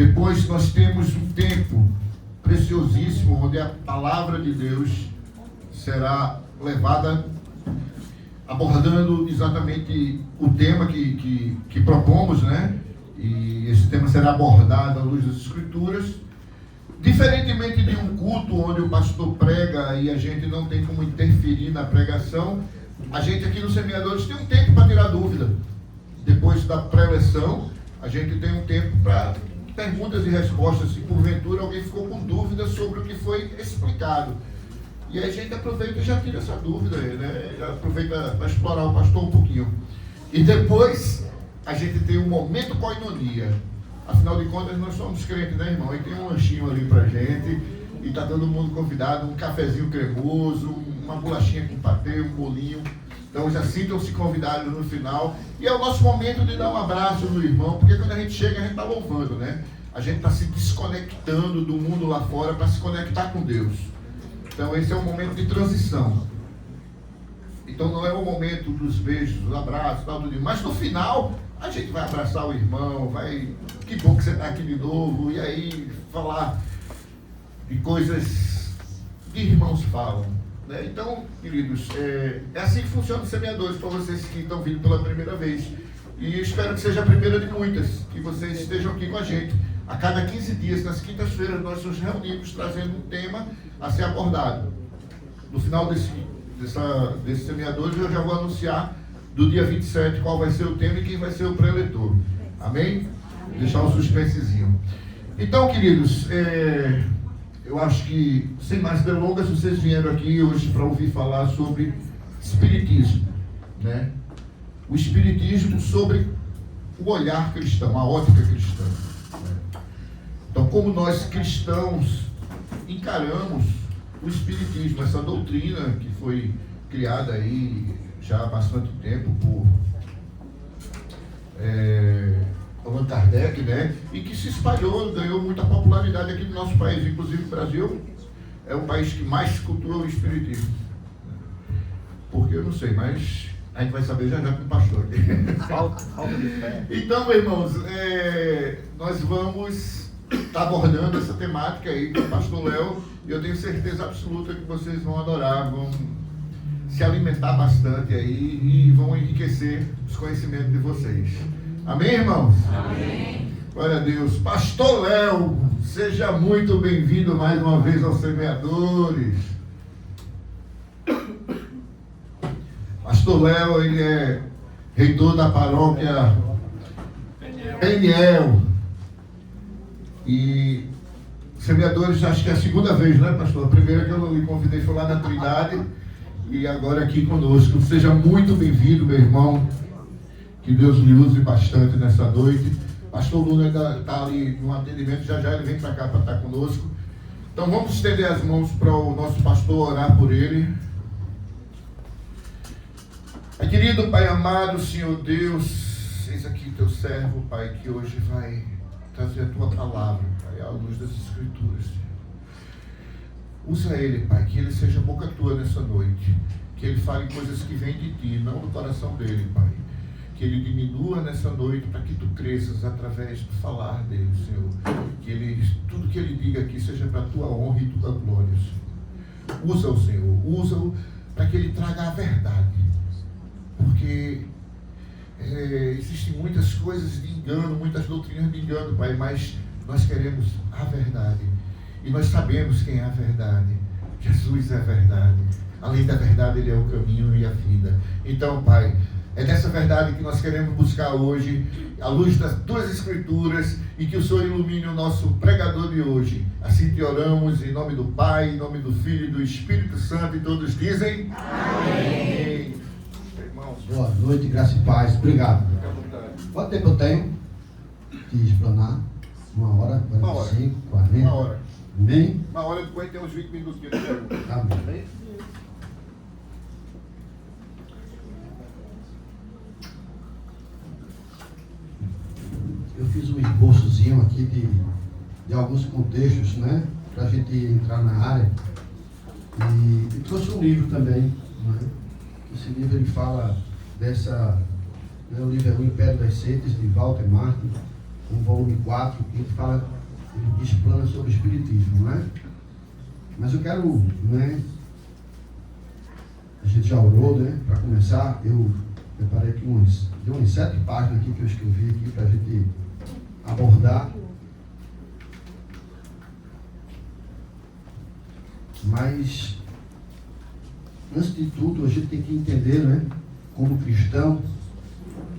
Depois nós temos um tempo preciosíssimo, onde a palavra de Deus será levada, abordando exatamente o tema que propomos, né? E esse tema será abordado à luz das Escrituras. Diferentemente de um culto onde o pastor prega e a gente não tem como interferir na pregação, a gente aqui nos Semeadores tem um tempo para tirar dúvida. Depois da pré-eleção, a gente tem um tempo para perguntas e respostas, se porventura alguém ficou com dúvidas sobre o que foi explicado. E aí a gente aproveita e já tira essa dúvida aí, né? Já aproveita para explorar o pastor um pouquinho. E depois a gente tem um momento koinonia. Afinal de contas, nós somos crentes, né, irmão? E tem um lanchinho ali pra gente, e tá todo mundo convidado, um cafezinho cremoso, uma bolachinha com patê, um bolinho. Então já sintam-se convidados no final. E é o nosso momento de dar um abraço no irmão, porque quando a gente chega, a gente tá louvando, né? A gente tá se desconectando do mundo lá fora para se conectar com Deus. Então esse é um momento de transição. Então não é o momento dos beijos, dos abraços, tal, tudo. Mas no final, a gente vai abraçar o irmão, vai... Que bom que você está aqui de novo. E aí falar de coisas que irmãos falam, né? Então, queridos, é assim que funciona o Semeadores, para vocês que estão vindo pela primeira vez. E espero que seja a primeira de muitas, que vocês estejam aqui com a gente. A cada 15 dias, nas quintas-feiras, nós nos reunimos trazendo um tema a ser abordado. No final desse Semeadores, eu já vou anunciar do dia 27 qual vai ser o tema e quem vai ser o preletor. Amém? Deixar um suspensezinho. Então, queridos, eu acho que, sem mais delongas, vocês vieram aqui hoje para ouvir falar sobre espiritismo, né? O espiritismo sobre o olhar cristão, a ótica cristã, né? Então, como nós cristãos encaramos o espiritismo, essa doutrina que foi criada aí já há bastante tempo por Allan Kardec, né? E que se espalhou, ganhou muita popularidade aqui no nosso país. Inclusive o Brasil é o país que mais cultua o espiritismo. Porque eu não sei, mas a gente vai saber já com o pastor. Falta de fé. Então, irmãos, nós vamos estar abordando essa temática aí com o pastor Léo, e eu tenho certeza absoluta que vocês vão adorar, vão se alimentar bastante aí e vão enriquecer os conhecimentos de vocês. Amém, irmãos? Amém. Glória a Deus. Pastor Léo, seja muito bem-vindo mais uma vez aos Semeadores. Pastor Léo, ele é reitor da paróquia Peniel. E Semeadores, acho que é a segunda vez, né, pastor? A primeira que eu lhe convidei foi lá na Trindade, e agora aqui conosco. Seja muito bem-vindo, meu irmão. Que Deus lhe use bastante nessa noite. Pastor Lula ainda está ali no atendimento, já ele vem para cá para estar conosco. Então vamos estender as mãos para o nosso pastor, orar por ele. Pai querido, Pai amado, Senhor Deus, eis aqui teu servo, Pai, que hoje vai trazer a tua palavra, Pai, à luz das Escrituras, Senhor. Usa ele, Pai, que ele seja boca tua nessa noite, que ele fale coisas que vêm de ti, não do coração dele, Pai. Que ele diminua nessa noite para que tu cresças através do falar dele, Senhor. Que tudo que ele diga aqui seja para a tua honra e tua glória, Senhor. Usa-o, Senhor. Usa-o para que ele traga a verdade. Porque existem muitas coisas de engano, muitas doutrinas de engano, Pai, mas nós queremos a verdade. E nós sabemos quem é a verdade. Jesus é a verdade. Além da verdade, ele é o caminho e a vida. Então, Pai, é dessa verdade que nós queremos buscar hoje, à luz das tuas Escrituras, e que o Senhor ilumine o nosso pregador de hoje. Assim te oramos em nome do Pai, em nome do Filho e do Espírito Santo, e todos dizem amém. Irmãos, boa noite, graça e paz. Obrigado. Quanto tempo eu tenho de explanar? 1 hora, 45, 40? 1 hora. Amém? 1 hora depois tem uns 20 minutos de Amém. Eu fiz um esboçozinho aqui de alguns contextos, né? Para a gente entrar na área. E trouxe um livro também, né? Esse livro ele fala dessa... Né, o livro é O Império das Setas, de Walter Martin, no volume 4, que ele explana sobre o Espiritismo, não é? Mas eu quero, né? A gente já orou, né? Para começar, eu preparei aqui umas 7 páginas aqui que eu escrevi aqui para a gente abordar. Mas, antes de tudo, a gente tem que entender, né? Como cristão,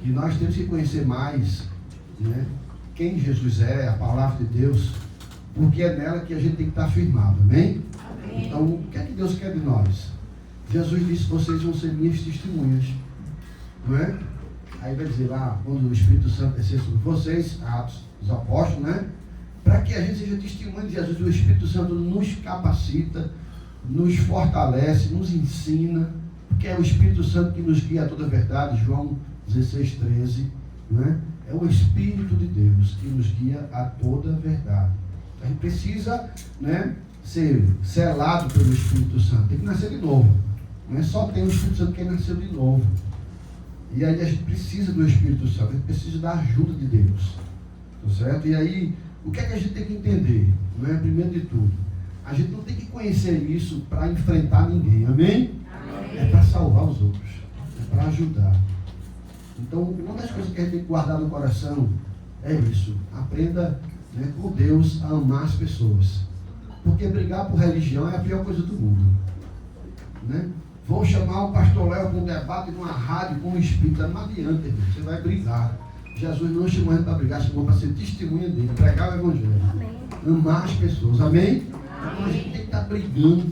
que nós temos que conhecer mais, né? Quem Jesus é, a palavra de Deus, porque é nela que a gente tem que estar firmado, amém? Amém. Então, o que é que Deus quer de nós? Jesus disse, vocês vão ser minhas testemunhas, não é? Aí vai dizer lá, quando o Espírito Santo descer sobre vocês, Atos dos Apóstolos, né? Para que a gente seja testemunha de Jesus, o Espírito Santo nos capacita, nos fortalece, nos ensina, porque é o Espírito Santo que nos guia a toda a verdade, João 16:13, né? É o Espírito de Deus que nos guia a toda a verdade. A gente precisa, né, ser selado pelo Espírito Santo, tem que nascer de novo. Não é só ter o Espírito Santo que nasceu de novo. E aí a gente precisa do Espírito Santo, a gente precisa da ajuda de Deus. Tá certo? E aí, o que é que a gente tem que entender? Não é? Primeiro de tudo, a gente não tem que conhecer isso para enfrentar ninguém, amém? Amém. É para salvar os outros, é para ajudar. Então, uma das coisas que a gente tem que guardar no coração é isso. Aprenda, né, por Deus a amar as pessoas. Porque brigar por religião é a pior coisa do mundo, né? Vão chamar o pastor Léo para um debate numa rádio com um espírita, não adianta, irmão, você vai brigar. Jesus não chamou a gente para brigar, chamou para ser testemunha dele, pregar o Evangelho. Amém. Amar as pessoas, amém? Amém. Então a gente tem que estar brigando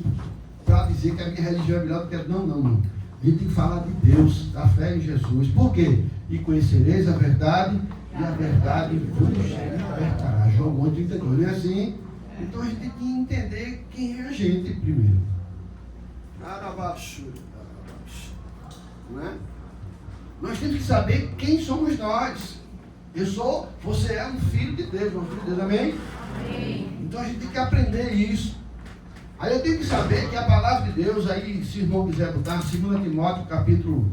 para dizer que a minha religião é melhor do que a... Não. A gente tem que falar de Deus, da fé em Jesus. Por quê? E conhecereis a verdade, e a verdade vos libertará. João 1:32, não é assim? Então a gente tem que entender quem é a gente primeiro. Não é? Nós temos que saber quem somos nós. Você é um filho de Deus, um filho de Deus, amém? Amém. Então a gente tem que aprender isso. Aí eu tenho que saber que a palavra de Deus, aí se o irmão quiser botar, 2 Timóteo capítulo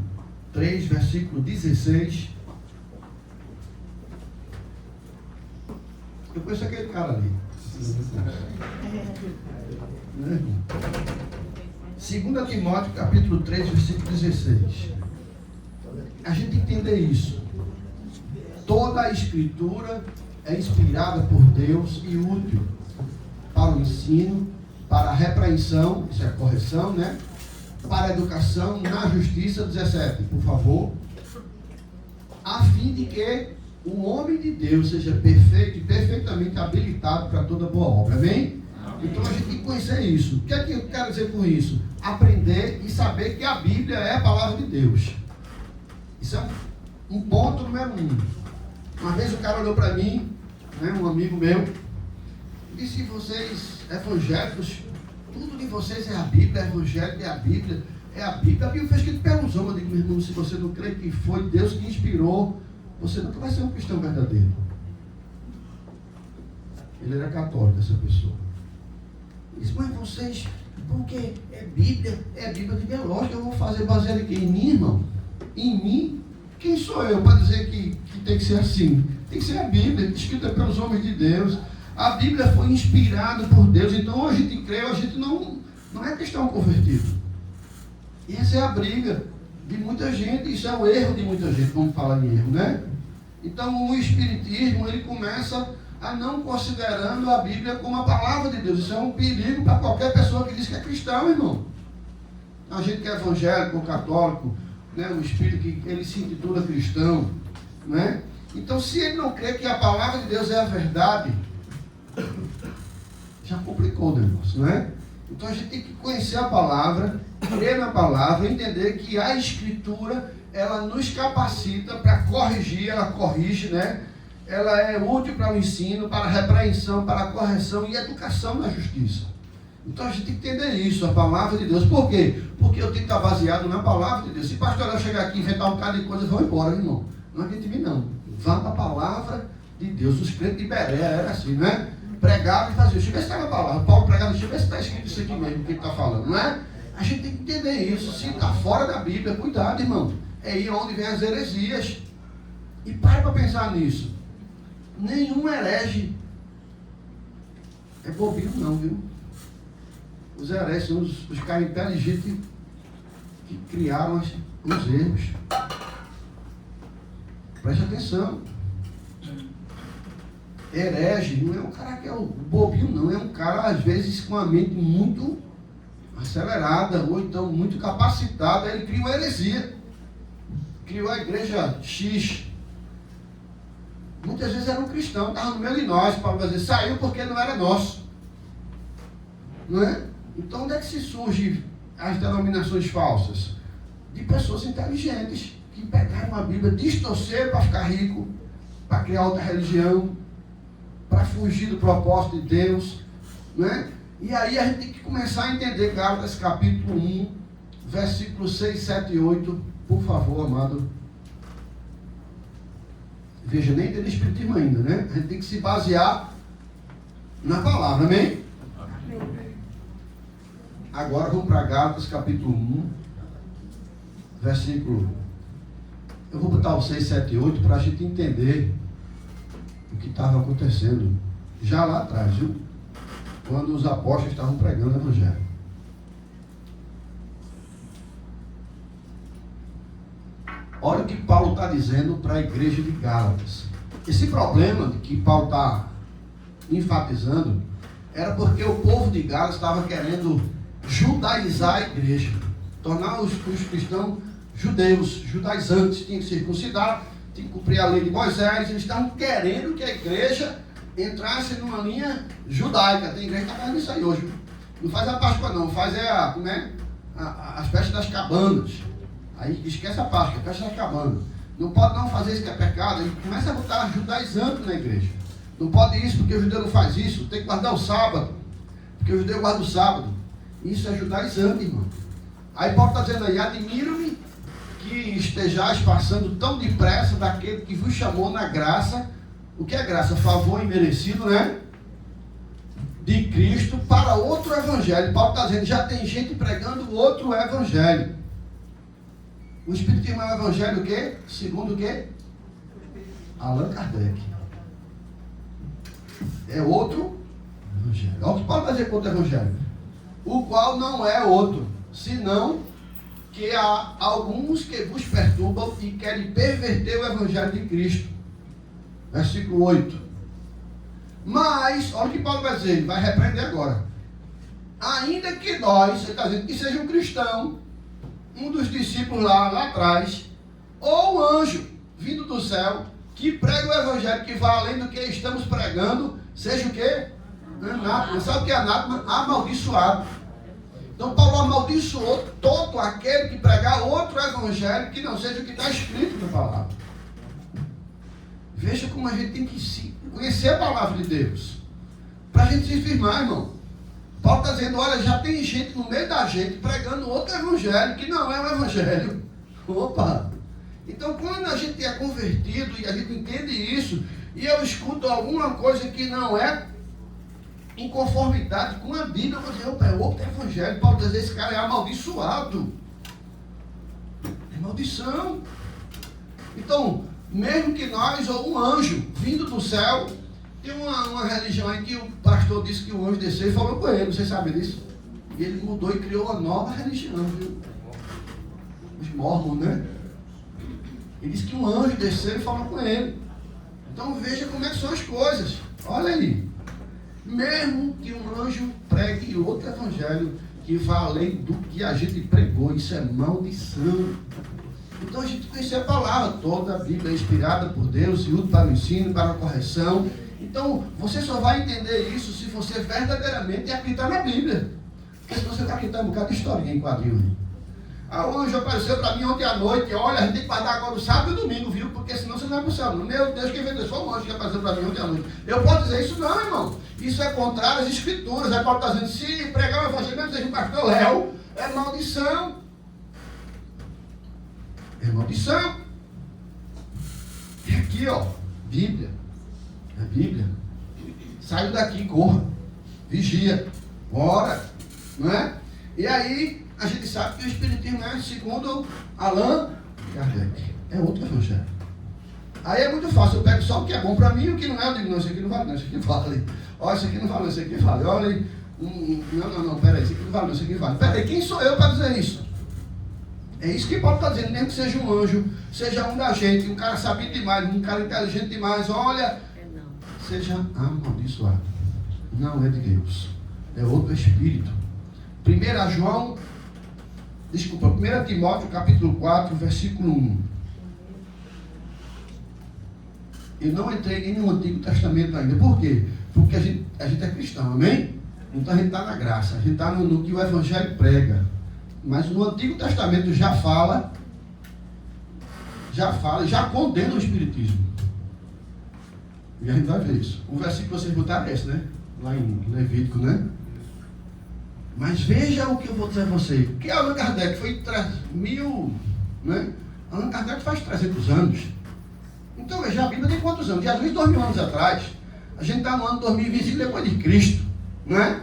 3, versículo 16. Eu conheço aquele cara ali. Né, irmão? 2 Timóteo capítulo 3, versículo 16. A gente entender isso. Toda a escritura é inspirada por Deus e útil para o ensino, para a repreensão, isso é a correção, né? Para a educação na justiça, 17, por favor, a fim de que o homem de Deus seja perfeito e perfeitamente habilitado para toda boa obra, amém? Então a gente tem que conhecer isso. O que é que eu quero dizer com isso? Aprender e saber que a Bíblia é a palavra de Deus. Isso é um ponto número 1. Uma vez o cara olhou para mim, né, um amigo meu, e disse: vocês evangélicos, tudo de vocês é a Bíblia, evangélico é a Bíblia, é a Bíblia. A Bíblia foi escrita pelos homens. Eu digo: meu irmão, se você não crê que foi Deus que inspirou, você nunca vai ser um cristão verdadeiro. Ele era católico, essa pessoa. Ele disse: mas vocês, porque é Bíblia, eu digo: é lógico, eu vou fazer baseado aqui em mim, irmão. Em mim, quem sou eu para dizer que tem que ser assim? Tem que ser a Bíblia, escrita pelos homens de Deus. A Bíblia foi inspirada por Deus. Então, hoje a gente crê, a gente não é cristão convertido. E essa é a briga de muita gente, isso é o erro de muita gente, vamos falar em erro, né? Então, o espiritismo, ele começa a não considerando a Bíblia como a palavra de Deus. Isso é um perigo para qualquer pessoa que diz que é cristão, irmão. A gente que é evangélico, católico, né, um espírito que ele se intitula cristão, né? Então, se ele não crê que a palavra de Deus é a verdade, já complicou o negócio, não é? Então a gente tem que conhecer a palavra, crer na palavra, entender que a Escritura, ela nos capacita para corrigir, ela corrige, né? Ela é útil para o ensino, para a repreensão, para a correção e educação na justiça. Então a gente tem que entender isso, a palavra de Deus. Por quê? Porque eu tenho que estar baseado na palavra de Deus. Se o pastor eu chegar aqui e inventar um bocado de coisa, vão embora, irmão. Não acredite em mim, não. Vá para a palavra de Deus. Os crentes de Beré era assim, né? Pregavam e faziam: deixa eu ver se está na palavra. Paulo pregava: deixa eu ver se está escrito isso aqui mesmo, que ele está falando, não é? A gente tem que entender isso. Se está fora da Bíblia, cuidado, irmão. É aí onde vem as heresias. E pare para pensar nisso. Nenhum herege é bobinho não, viu? Os hereges são os caras inteligentes que criaram os erros. Preste atenção. Herege não é um cara que é o bobinho não, é um cara às vezes com a mente muito acelerada, ou então muito capacitada. Ele cria uma heresia. Criou a igreja X. Muitas vezes era um cristão, estava no meio de nós, Paulo vai dizer, saiu porque não era nosso. Não é? Então onde é que se surgem as denominações falsas? De pessoas inteligentes, que pegaram a Bíblia, distorceram para ficar rico, para criar outra religião, para fugir do propósito de Deus. Não é? E aí a gente tem que começar a entender Gálatas capítulo 1, versículos 6, 7 e 8, por favor, amado. Veja, nem tem espiritismo ainda, né? A gente tem que se basear na palavra, amém? Amém. Agora vamos para Gálatas capítulo 1, versículo. Eu vou botar o 6, 7 e 8 para a gente entender o que estava acontecendo já lá atrás, viu? Quando os apóstolos estavam pregando o Evangelho. Olha o que Paulo está dizendo para a igreja de Gálatas. Esse problema que Paulo está enfatizando era porque o povo de Gálatas estava querendo judaizar a igreja, tornar os cristãos judeus, judaizantes, tinham que circuncidar, tinham que cumprir a lei de Moisés. Eles estavam querendo que a igreja entrasse numa linha judaica. Tem igreja que está fazendo isso aí hoje. Não faz a Páscoa não, faz as festas das cabanas. Aí esquece a Páscoa, a festa das cabanas. Não pode não fazer isso que é pecado. Aí começa a botar judaizante na igreja. Não pode isso porque o judeu não faz isso. Tem que guardar o sábado, porque o judeu guarda o sábado. Isso é judaizante, irmão. Aí Paulo está dizendo aí, admiro-me que estejais passando tão depressa daquele que vos chamou na graça. O que é graça? Favor imerecido, né? De Cristo para outro evangelho. Paulo está dizendo, já tem gente pregando outro evangelho. O Espiritismo é o evangelho o quê? Segundo o quê? Allan Kardec. É outro evangelho. Olha o que Paulo está dizendo com outro evangelho. O qual não é outro, senão que há alguns que vos perturbam e querem perverter o evangelho de Cristo. Versículo 8. Mas, olha o que Paulo vai dizer, ele vai repreender agora. Ainda que nós, ele está dizendo que seja um cristão, um dos discípulos lá atrás, ou um anjo vindo do céu, que prega o evangelho que vai além do que estamos pregando, seja o quê? Anátema. Sabe o que é anátema? Amaldiçoado. Então Paulo amaldiçoou todo aquele que pregar outro evangelho que não seja o que está escrito na palavra. Veja como a gente tem que conhecer a palavra de Deus, para a gente se firmar, irmão. Paulo está dizendo, olha, já tem gente no meio da gente pregando outro evangelho que não é um evangelho. Opa! Então quando a gente é convertido e a gente entende isso, e eu escuto alguma coisa que não é em conformidade com a Bíblia, eu vou dizer, opa, é outro evangelho. Paulo diz, esse cara é amaldiçoado. É maldição. Então, mesmo que nós, ou um anjo vindo do céu, tem uma religião aí que o pastor disse que o anjo desceu e falou com ele, vocês sabem disso? E ele mudou e criou uma nova religião, viu? Os mormons, né? Ele disse que um anjo desceu e falou com ele. Então veja como é que são as coisas. Olha aí. Mesmo que um anjo pregue outro evangelho que vá além do que a gente pregou, isso é maldição. Então a gente conhece a palavra, toda a Bíblia é inspirada por Deus e útil para o ensino, para a correção. Então você só vai entender isso se você verdadeiramente acreditar na Bíblia. Porque senão você vai acreditar um bocado de historinha em quadrinho. Ah, o anjo apareceu para mim ontem à noite, olha, a gente tem que guardar agora o sábado e o domingo, viu? Porque senão você não vai para o céu. Meu Deus, quem vendeu? Só o anjo que apareceu para mim ontem à noite. Eu posso dizer isso? Não, irmão. Isso é contrário às escrituras. Aí Paulo está dizendo, se pregar o evangelho, mesmo seja um pastor Léo, é maldição. É maldição. E aqui, ó, Bíblia. É Bíblia. Saiu daqui, corra. Vigia. Ora. Não é? E aí, a gente sabe que o Espiritismo é segundo Allan Kardec. É outro evangelho. Aí é muito fácil, eu pego só o que é bom para mim e o que não é, eu digo, não, isso aqui não vale, não, isso aqui vale. Olha, isso aqui não vale, isso aqui vale. Olha, não, peraí, isso aqui não vale, não, isso aqui vale. Peraí, quem sou eu para dizer isso? É isso que Paulo está dizendo, mesmo que seja um anjo, seja um da gente, um cara sabido demais, um cara inteligente demais, olha, seja amaldiçoado. Não é de Deus, é outro espírito. 1 Timóteo capítulo 4, versículo 1. Eu não entrei nem no Antigo Testamento ainda. Por quê? Porque a gente é cristão, amém? Então a gente está na graça, a gente está no que o Evangelho prega. Mas no Antigo Testamento já fala, já condena o Espiritismo. E a gente vai ver isso. O versículo que vocês botaram é esse, né? Lá em Levítico, né? Mas veja o que eu vou dizer a você. Que Allan Kardec foi 3.000, né? Allan Kardec faz 300 anos. Então veja, a Bíblia tem quantos anos? Jesus 2.000 anos atrás. A gente está no ano 2025 depois de Cristo, não é?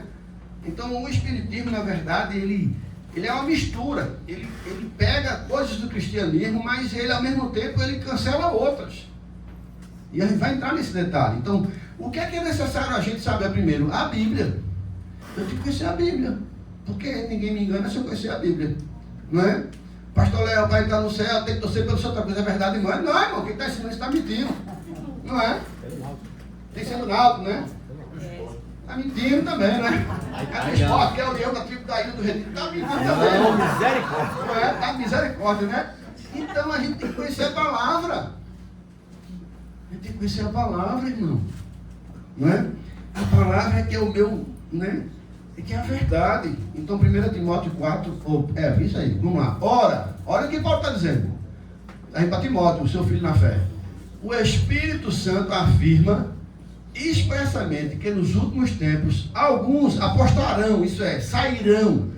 Então o Espiritismo, na verdade, ele é uma mistura. Ele pega coisas do cristianismo, mas ele, ao mesmo tempo, ele cancela outras. E a gente vai entrar nesse detalhe. Então, o que é necessário a gente saber primeiro? A Bíblia. Eu tenho que conhecer a Bíblia. Porque ninguém me engana se eu conhecer a Bíblia. Não é? Pastor Léo, o pai está no céu, tem que torcer pelo seu coisa, é verdade, irmão? Não, irmão, quem está ensinando está mentindo. Não é? Tem sendo náutico, né? Está mentindo também, né? Cada esporte, que é o leão da tribo da ilha do Retiro, está mentindo também. Não, misericórdia. Não é? Está misericórdia, né? Então a gente tem que conhecer a palavra. A gente tem que conhecer a palavra, irmão. Não é? A palavra é que é o meu, né? É que é a verdade. Então 1 Timóteo 4, isso aí, vamos lá. Ora, olha o que Paulo está dizendo. Aí para Timóteo, o seu filho na fé. O Espírito Santo afirma expressamente que nos últimos tempos alguns apostarão, isso é, sairão.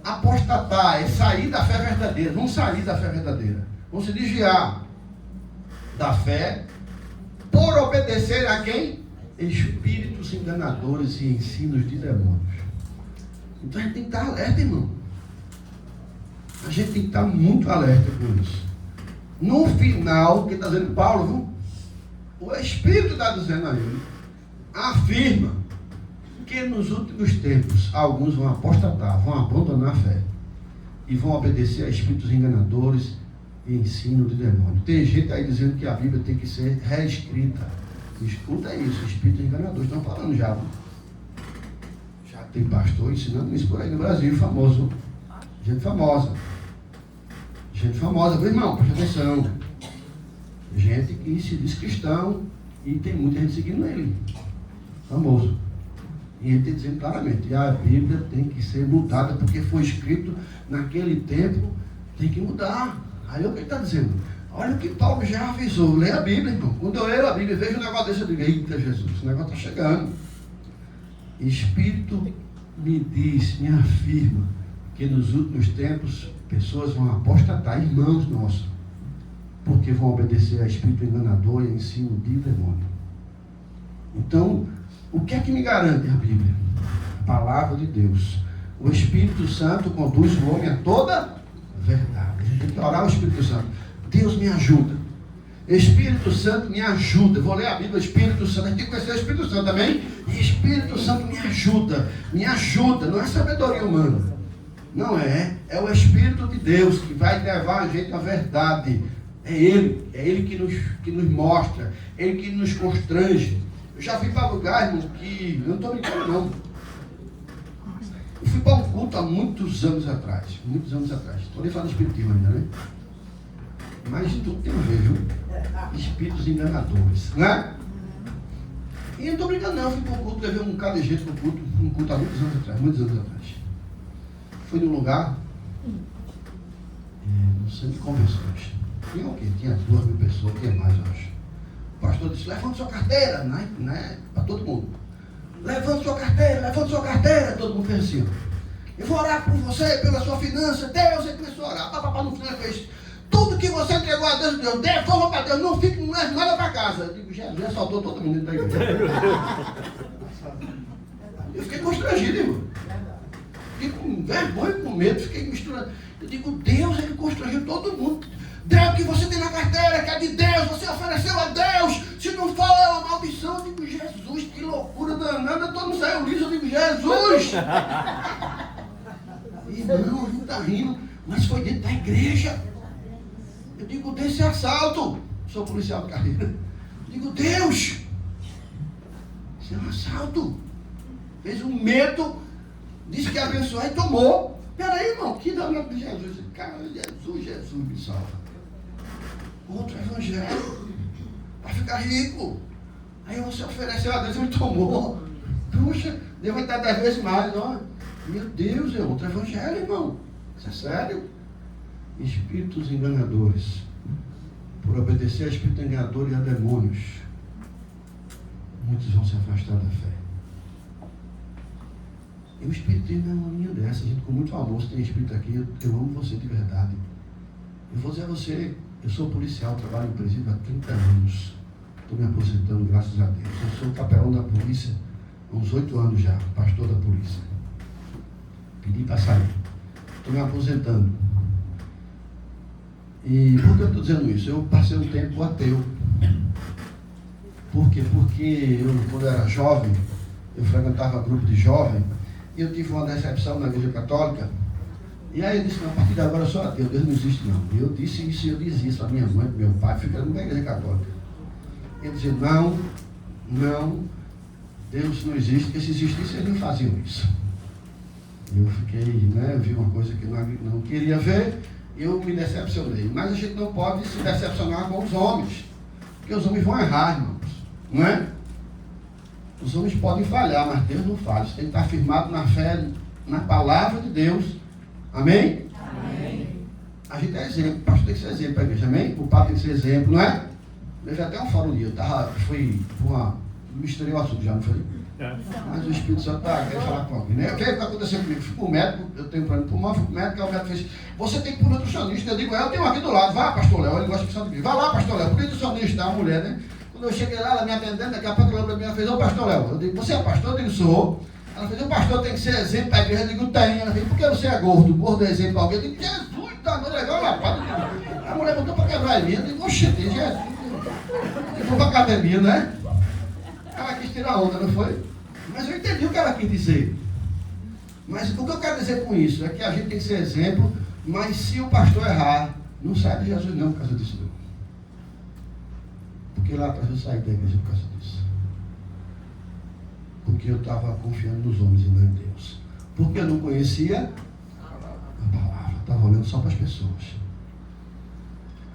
Apostatar é sair da fé verdadeira. Vão sair da fé verdadeira. Vão se desviar da fé por obedecer a quem? Espíritos enganadores e ensinos de demônios. Então a gente tem que estar alerta, irmão. A gente tem que estar muito alerta com isso. No final, que está dizendo Paulo, viu? O Espírito está dizendo a ele, afirma que nos últimos tempos alguns vão apostatar, vão abandonar a fé e vão obedecer a espíritos enganadores e ensino de demônio. Tem gente aí dizendo que a Bíblia tem que ser reescrita. Escuta isso, espíritos enganadores estão falando já. Já tem pastor ensinando isso por aí no Brasil, famoso. Gente famosa. Gente famosa, meu irmão, presta atenção. Gente que se diz cristão e tem muita gente seguindo ele. Famoso. E ele está dizendo claramente, a Bíblia tem que ser mudada, porque foi escrito naquele tempo, tem que mudar. Aí o que ele está dizendo? Olha o que Paulo já avisou. Leia a Bíblia, irmão. Quando eu leio a Bíblia, vejo um negócio desse, eu digo, eita Jesus, esse negócio está chegando. Espírito me diz, me afirma, que nos últimos tempos pessoas vão apostatar, irmãos nossos, porque vão obedecer a espírito enganador e a ensino de demônio. Então, o que é que me garante a Bíblia? A palavra de Deus. O Espírito Santo conduz o homem a toda verdade. A gente tem que orar ao Espírito Santo. Deus me ajuda. Espírito Santo me ajuda. Eu vou ler a Bíblia, Espírito Santo. A gente tem que conhecer o Espírito Santo também. E Espírito Santo me ajuda. Me ajuda. Não é sabedoria humana. Não é. É o Espírito de Deus que vai levar a gente à verdade. É Ele que nos mostra. Ele que nos constrange. Eu já fui para lugar, irmão, que... Eu não estou brincando, não. Eu fui para um culto há muitos anos atrás. Muitos anos atrás. Estou nem falando de espiritismo ainda, né? Mas tudo tem a ver, viu? Espíritos enganadores, né? E eu não estou brincando, não. Eu fui para um culto, levei um bocado de gente para um culto há muitos anos atrás. Muitos anos atrás. Fui num lugar, no centro de convenções. Tinha o quê? Tinha 2.000 pessoas, tinha mais, eu acho. O pastor disse, levante sua carteira, né? Para todo mundo. Levante sua carteira, todo mundo fez assim. Eu vou orar por você, pela sua finança. Deus, ele começou a orar. Papá, no final fez. Tudo que você entregou a Deus, Deus, devolva para Deus, não fique, não leve nada para casa. Eu digo, Jesus, assaltou todo mundo dentro da igreja. Eu fiquei constrangido, irmão. Fiquei com vergonha, com medo, fiquei misturando. Eu digo, Deus, ele constrangiu todo mundo. Dê o que você tem na carteira, que é de Deus, você ofereceu a Deus. Se não for, é uma maldição. Eu digo, Jesus, que loucura danada, todo mundo saiu liso. Eu digo, Jesus. E não, ele está rindo, mas foi dentro da igreja. Eu digo, desse assalto. Sou policial de carreira. Eu digo, Deus, isso é um assalto. Fez um medo, disse que ia abençoar e tomou. Peraí, irmão, que danado de Jesus. Cara, Jesus me salva. Outro evangelho, vai ficar rico. Aí você ofereceu a Deus e ele tomou. Puxa, Deus vai dar 10 vezes mais, não? Meu Deus, é outro evangelho, irmão. Isso é sério? Espíritos enganadores. Por obedecer a espírito enganador e a demônios, muitos vão se afastar da fé. E o espiritismo é uma linha dessa, gente, com muito amor. Se tem espírito aqui, eu amo você de verdade. Eu vou dizer a você, eu sou policial, trabalho em presídio há 30 anos. Estou me aposentando, graças a Deus. Eu sou capelão da polícia há uns 8 anos já, pastor da polícia. Pedi para sair. Estou me aposentando. E por que eu estou dizendo isso? Eu passei um tempo ateu. Por quê? Porque eu, quando eu era jovem, eu frequentava grupo de jovem, e eu tive uma decepção na igreja católica. E aí eu disse, não, a partir de agora eu sou ateu, Deus não existe não. E eu disse isso, eu dizia isso a minha mãe, para meu pai, ficando na igreja católica. Ele dizia, não, Deus não existe, porque se existisse eles não faziam isso. Eu fiquei, né, vi uma coisa que não queria ver, eu me decepcionei. Mas a gente não pode se decepcionar com os homens, porque os homens vão errar, irmãos, não é? Os homens podem falhar, mas Deus não falha. Você tem que estar firmado na fé, na palavra de Deus. Amém? Amém. A gente é exemplo, o pastor tem que ser exemplo para a igreja, amém? O padre tem que ser exemplo, não é? Eu já até um fórum dia, fui misturei o assunto já, não foi? Mas o Espírito Santo está querendo falar com alguém, né? O que aconteceu comigo? Fui para o médico, eu tenho problema de pulmão, fui para o médico, o médico fez, você tem que ir para o nutricionista. Eu digo, eu tenho aqui do lado, vá, pastor Léo, ele gosta de mim. Vai lá, pastor Léo, o nutricionista, a mulher, né? Quando eu cheguei lá, ela me atendendo, daqui a pouco ela me fez, ô pastor Léo, eu digo, você é pastor? Eu digo, sou. Ela fez, o pastor tem que ser exemplo para a igreja. Eu digo, tem. Ela fez, por que você é gordo? Gordo é exemplo para alguém? Eu digo, Jesus, tá legal, rapaz. A mulher botou para quebrar em mim. Eu digo, oxe, Jesus. Eu fui para a academia, né? Ela quis tirar onda, não foi? Mas eu entendi o que ela quis dizer. Mas o que eu quero dizer com isso é que a gente tem que ser exemplo, mas se o pastor errar, não sai de Jesus não por causa disso não. Porque lá atrás eu saí da igreja por causa disso. Porque eu estava confiando nos homens e não em Deus. Porque eu não conhecia a palavra. Estava olhando só para as pessoas.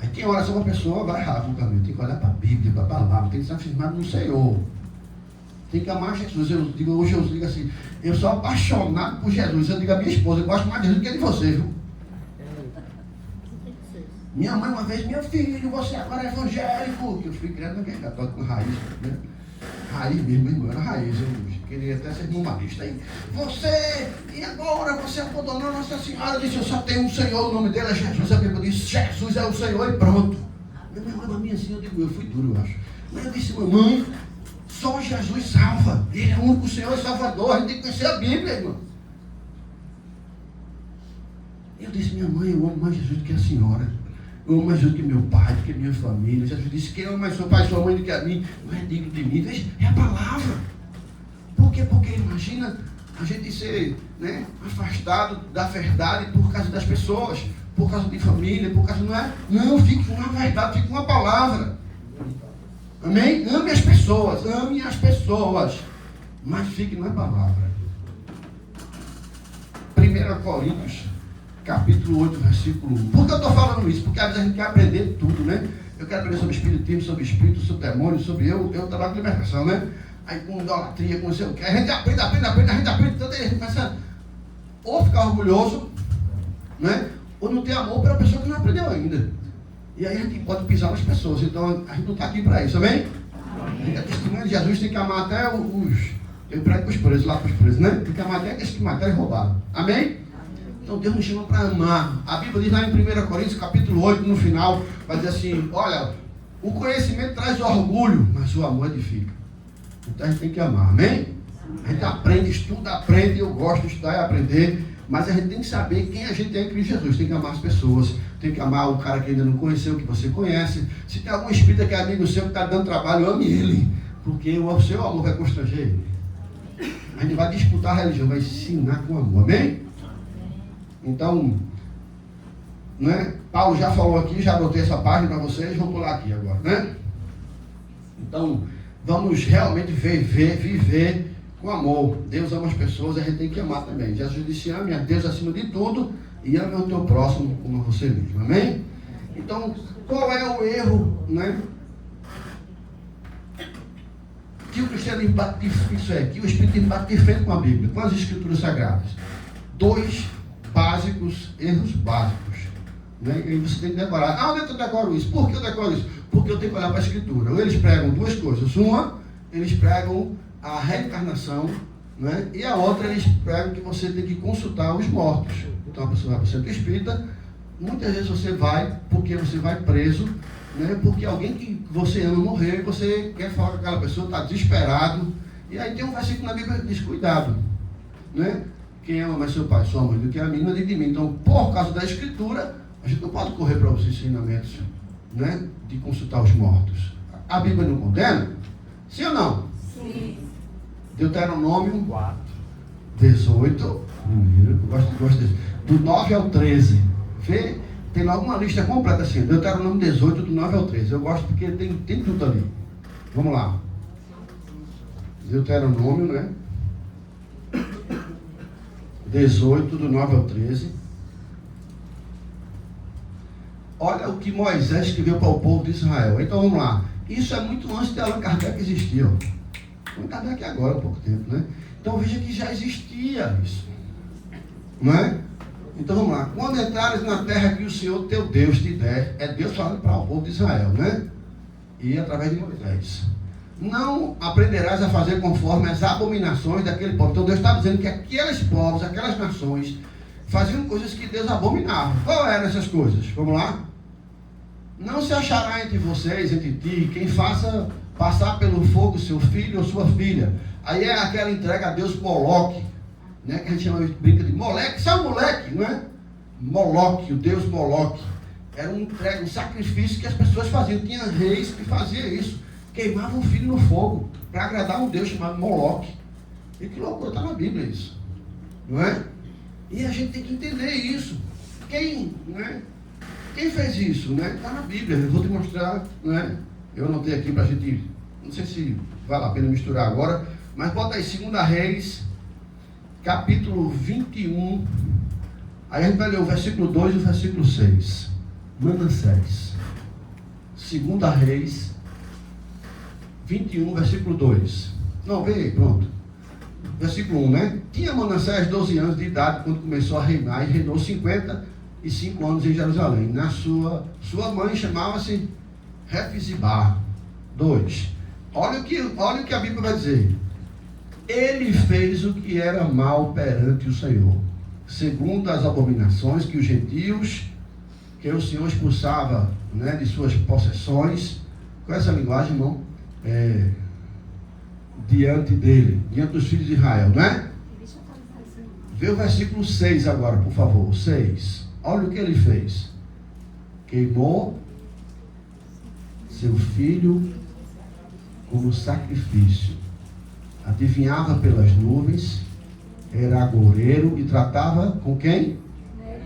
Aí tem hora que uma pessoa vai errar no caminho. Tem que olhar para a Bíblia, para a palavra. Tem que estar firmado no Senhor. Tem que amar Jesus. Hoje eu digo assim, eu sou apaixonado por Jesus. Eu digo a minha esposa, eu gosto mais de Jesus do que de você, viu? Minha mãe uma vez, meu filho, você agora é evangélico. Que eu fui criado na igreja católica, com raiz, né? Raiz mesmo, irmão, era raiz. Eu queria até ser humanista aí. Você, e agora você abandonou Nossa Senhora? Eu disse, eu só tenho um Senhor, o nome dele é Jesus. A Bíblia diz, Jesus é o Senhor e pronto. Minha mãe, minha assim, eu fui duro, eu acho. Mas eu disse, mamãe, só Jesus salva. Ele é o único Senhor e Salvador. A gente tem que conhecer a Bíblia, irmão. Eu disse, minha mãe, eu amo mais Jesus do que a senhora. Eu amo mais Jesus do que meu pai, do que minha família. Jesus disse, quem ama mais seu pai e sua mãe do que a mim, não é digno de mim. Veja, é a palavra. Por quê? Porque imagina a gente ser, né, afastado da verdade por causa das pessoas, por causa de família, por causa, não é? Não, fique com a verdade, fique com a palavra. Amém? Ame as pessoas, mas fique na palavra. 1 Coríntios, capítulo 8, versículo 1. Por que eu estou falando isso? Porque às vezes a gente quer aprender tudo, né? Eu quero aprender sobre espiritismo, sobre espírito, sobre demônio, sobre eu trabalho com libertação, né? Aí com idolatria, com não sei o que. A gente aprende, tanto aí a gente começa ou ficar orgulhoso, né? Ou não ter amor pela pessoa que não aprendeu ainda. E aí a gente pode pisar nas pessoas. Então a gente não está aqui para isso, amém? A gente é testemunha de Jesus, tem que amar até os... Eu prego com os presos, lá com os presos, né? Tem que amar até aqueles que mataram e roubaram. Amém? Então Deus nos chama para amar. A Bíblia diz lá em 1 Coríntios, capítulo 8, no final, vai dizer assim, olha, o conhecimento traz orgulho, mas o amor edifica. Então a gente tem que amar, amém? A gente aprende, estuda, aprende, eu gosto de estudar e aprender, mas a gente tem que saber quem a gente é em Cristo Jesus, tem que amar as pessoas, tem que amar o cara que ainda não conheceu, que você conhece. Se tem algum espírita que é amigo seu, que está dando trabalho, ame ele. Porque o seu amor vai constranger ele. A gente vai disputar a religião, vai ensinar com amor. Amém? Então, né? Paulo já falou aqui, já anotei essa página para vocês, vou pular aqui agora, né? Então, vamos realmente viver com amor. Deus ama as pessoas, a gente tem que amar também. Jesus disse: ame a Deus acima de tudo e ame o teu próximo como você mesmo. Amém? Então, qual é o erro, né? Que o cristianismo bate, isso é, que o Espiritismo bate de frente com a Bíblia, com as Escrituras Sagradas. 2 básicos, erros básicos. Né? E você tem que decorar. Ah, onde é que eu decoro isso? Por que eu decoro isso? Porque eu tenho que olhar para a Escritura. Ou eles pregam 2 coisas. Uma, eles pregam a reencarnação, né? E a outra, eles pregam que você tem que consultar os mortos. Então a pessoa vai para o centro espírita, muitas vezes você vai porque você vai preso, né? Porque alguém que você ama morreu e você quer falar com aquela pessoa, está desesperado. E aí tem um versículo na Bíblia que diz: cuidado, né? Quem ama mais seu pai, sua mãe do que a mim, não é de mim. Então, por causa da Escritura, a gente não pode correr para os ensinamentos, né? De consultar os mortos. A Bíblia não condena? Sim ou não? Sim. Deuteronômio 4, 18, primeiro, eu gosto disso, do 9 ao 13. Vê, tem logo uma lista completa assim, Deuteronômio 18, do 9 ao 13. Eu gosto porque tem tudo ali. Vamos lá. Deuteronômio, né? 18, do 9 ao 13. Olha o que Moisés escreveu para o povo de Israel. Então vamos lá. Isso é muito antes de Allan Kardec existir. Allan Kardec agora, há pouco tempo, né? Então veja que já existia isso. Não é? Então vamos lá. Quando entrares na terra que o Senhor teu Deus te der, é Deus falando para o povo de Israel, né? E através de Moisés. Não aprenderás a fazer conforme as abominações daquele povo. Então Deus está dizendo que aqueles povos, aquelas nações, faziam coisas que Deus abominava. Qual eram essas coisas? Vamos lá? Não se achará entre vocês, entre ti, quem faça passar pelo fogo seu filho ou sua filha. Aí é aquela entrega a Deus Moloque, né? Que a gente chama, brinca de Moleque. Sabe o moleque, não é? Moloque, o Deus Moloque. Era um sacrifício que as pessoas faziam. Tinha reis que faziam isso. Queimavam o filho no fogo para agradar um Deus chamado Moloque. E que loucura, está na Bíblia isso. Não é? E a gente tem que entender isso. Quem, né? Quem fez isso, né? Está na Bíblia. Eu vou te mostrar, né? Eu anotei aqui para a gente, não sei se vale a pena misturar agora, mas bota aí 2 Reis, capítulo 21. Aí a gente vai ler o versículo 2 e o versículo 6. Manassés. 2 Reis 21, versículo 2. Não, vem aí, pronto. Versículo 1, né? Tinha Manassés 12 anos de idade quando começou a reinar e reinou 55 anos em Jerusalém. Na sua mãe chamava-se Refizibá. 2. Olha o que a Bíblia vai dizer. Ele fez o que era mal perante o Senhor, segundo as abominações que os gentios, que o Senhor expulsava, né, de suas possessões. Com essa linguagem, irmão, diante dele, diante dos filhos de Israel, não é? Vê o versículo 6 agora, por favor. 6. Olha o que ele fez. Queimou seu filho como sacrifício. Adivinhava pelas nuvens, era agoureiro e tratava com quem?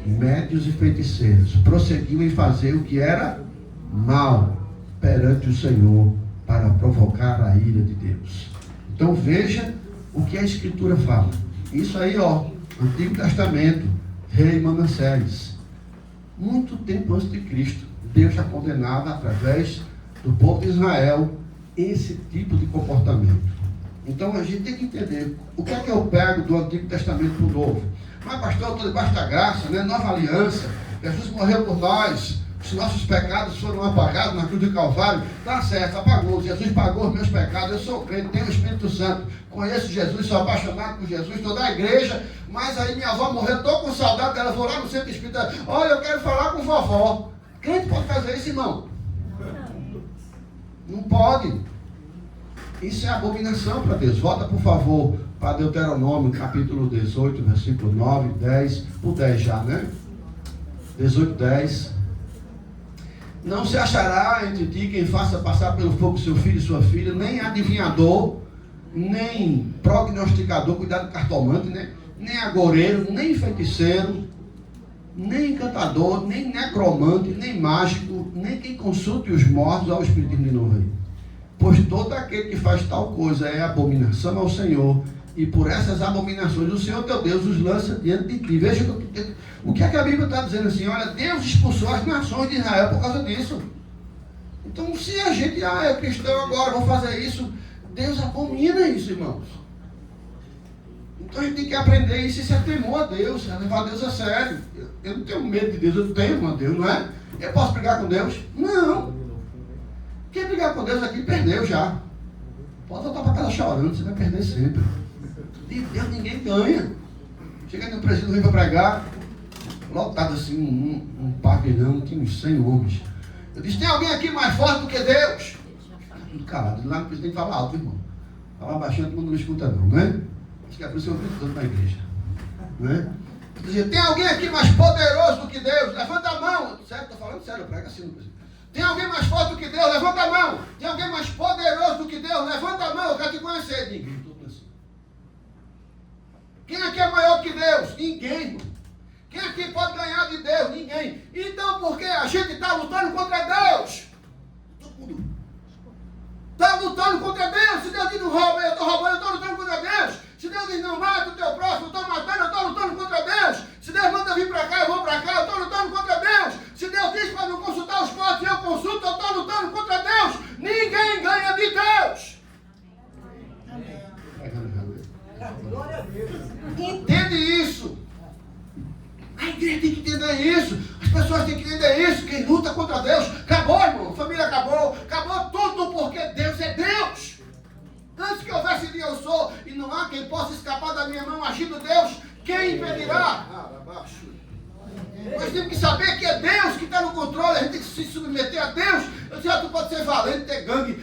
Médios e feiticeiros. Prosseguiu em fazer o que era mal perante o Senhor, para provocar a ira de Deus. Então veja o que a Escritura fala. Isso aí, ó, Antigo Testamento, rei Manassés. Muito tempo antes de Cristo, Deus já condenava através do povo de Israel esse tipo de comportamento. Então a gente tem que entender o que é que eu pego do Antigo Testamento para o Novo. Mas pastor, eu estou debaixo da graça, né? Nova aliança, Jesus morreu por nós, os nossos pecados foram apagados na cruz do Calvário. Tá certo, apagou, Jesus pagou os meus pecados, eu sou crente, tenho o Espírito Santo, conheço Jesus, sou apaixonado por Jesus, estou na igreja, mas aí minha avó morreu, estou com saudade dela, vou lá no centro espírita, olha, eu quero falar com vovó. Crente pode fazer isso, irmão? Não pode. Isso é abominação para Deus. Volta, por favor, para Deuteronômio, capítulo 18, versículo 9, 10, o 10 já, né? 18, 10. Não se achará entre ti quem faça passar pelo fogo seu filho e sua filha, nem adivinhador, nem prognosticador, cuidado, cartomante, né? Nem agoreiro, nem feiticeiro, nem encantador, nem necromante, nem mágico, nem quem consulte os mortos ao Espírito de novo. Pois todo aquele que faz tal coisa é abominação ao Senhor, e por essas abominações o Senhor teu Deus os lança diante de ti. Veja o que é que a Bíblia está dizendo assim, olha, Deus expulsou as nações de Israel por causa disso. Então se a gente é cristão agora, vou fazer isso, Deus abomina isso, irmãos. Então a gente tem que aprender isso, isso é temor a Deus, é levar Deus a sério. Eu não tenho medo de Deus, eu temo a Deus, não é? Eu posso brigar com Deus? Não. Quem brigar com Deus aqui perdeu já. Pode voltar para casa chorando, você vai perder sempre. De Deus ninguém ganha. Chega no presídio, vem para pregar, lotado assim, um pavilhão, tinha uns 100 homens. Eu disse, tem alguém aqui mais forte do que Deus? Tudo calado, lá no presídio tem que falar alto, irmão. Falar baixinho, todo mundo não escuta não, né? Acho que é por isso que eu grito tanto na igreja. Né? Eu dizia, tem alguém aqui mais poderoso do que Deus? Levanta a mão. Sério, estou falando sério, eu prego assim no presídio. Tem alguém mais forte do que Deus? Levanta a mão. Tem alguém mais poderoso do que Deus? Levanta a mão, eu quero te conhecer. Ninguém, tudo assim. Quem aqui é maior que Deus? Ninguém, irmão. Quem aqui pode ganhar de Deus? Ninguém. Então por que a gente está lutando contra Deus? Todo mundo está lutando contra Deus. Se Deus diz não rouba, eu estou roubando, eu estou lutando contra Deus. Se Deus diz não mata o teu próximo, eu estou matando, eu estou lutando contra Deus. Se Deus manda vir para cá, eu vou para cá, eu estou lutando contra Deus. Se Deus diz para não consultar os mortos, eu consulto, eu estou lutando contra Deus. Ninguém ganha de Deus. Glória a Deus. Entende isso. A igreja tem que entender isso. As pessoas têm que entender isso. Quem luta contra Deus, acabou, irmão. A família acabou. Acabou tudo porque Deus é Deus. Antes que houvesse dia eu sou, e não há quem possa escapar da minha mão, agindo Deus, quem impedirá? Nós temos que saber que é Deus que está no controle, a gente tem que se submeter a Deus. Eu disse, tu pode ser valente, ter gangue,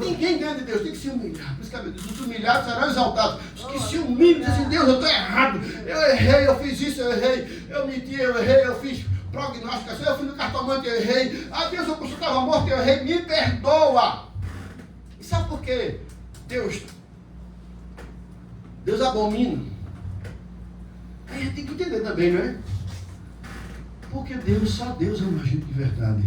ninguém ganha de Deus, tem que se humilhar. Por isso que a Bíblia diz, os humilhados serão exaltados. Os que se humilham dizem assim, Deus, eu estou errado, eu errei, eu fiz isso, eu errei, eu menti, eu errei, eu fiz prognosticação, eu fui no cartomante, eu errei, a Deus eu consultava a morte, eu errei, me perdoa. E sabe por quê? Deus abomina. Aí a gente tem que entender também, não é? Porque Deus, só Deus ama a gente de verdade.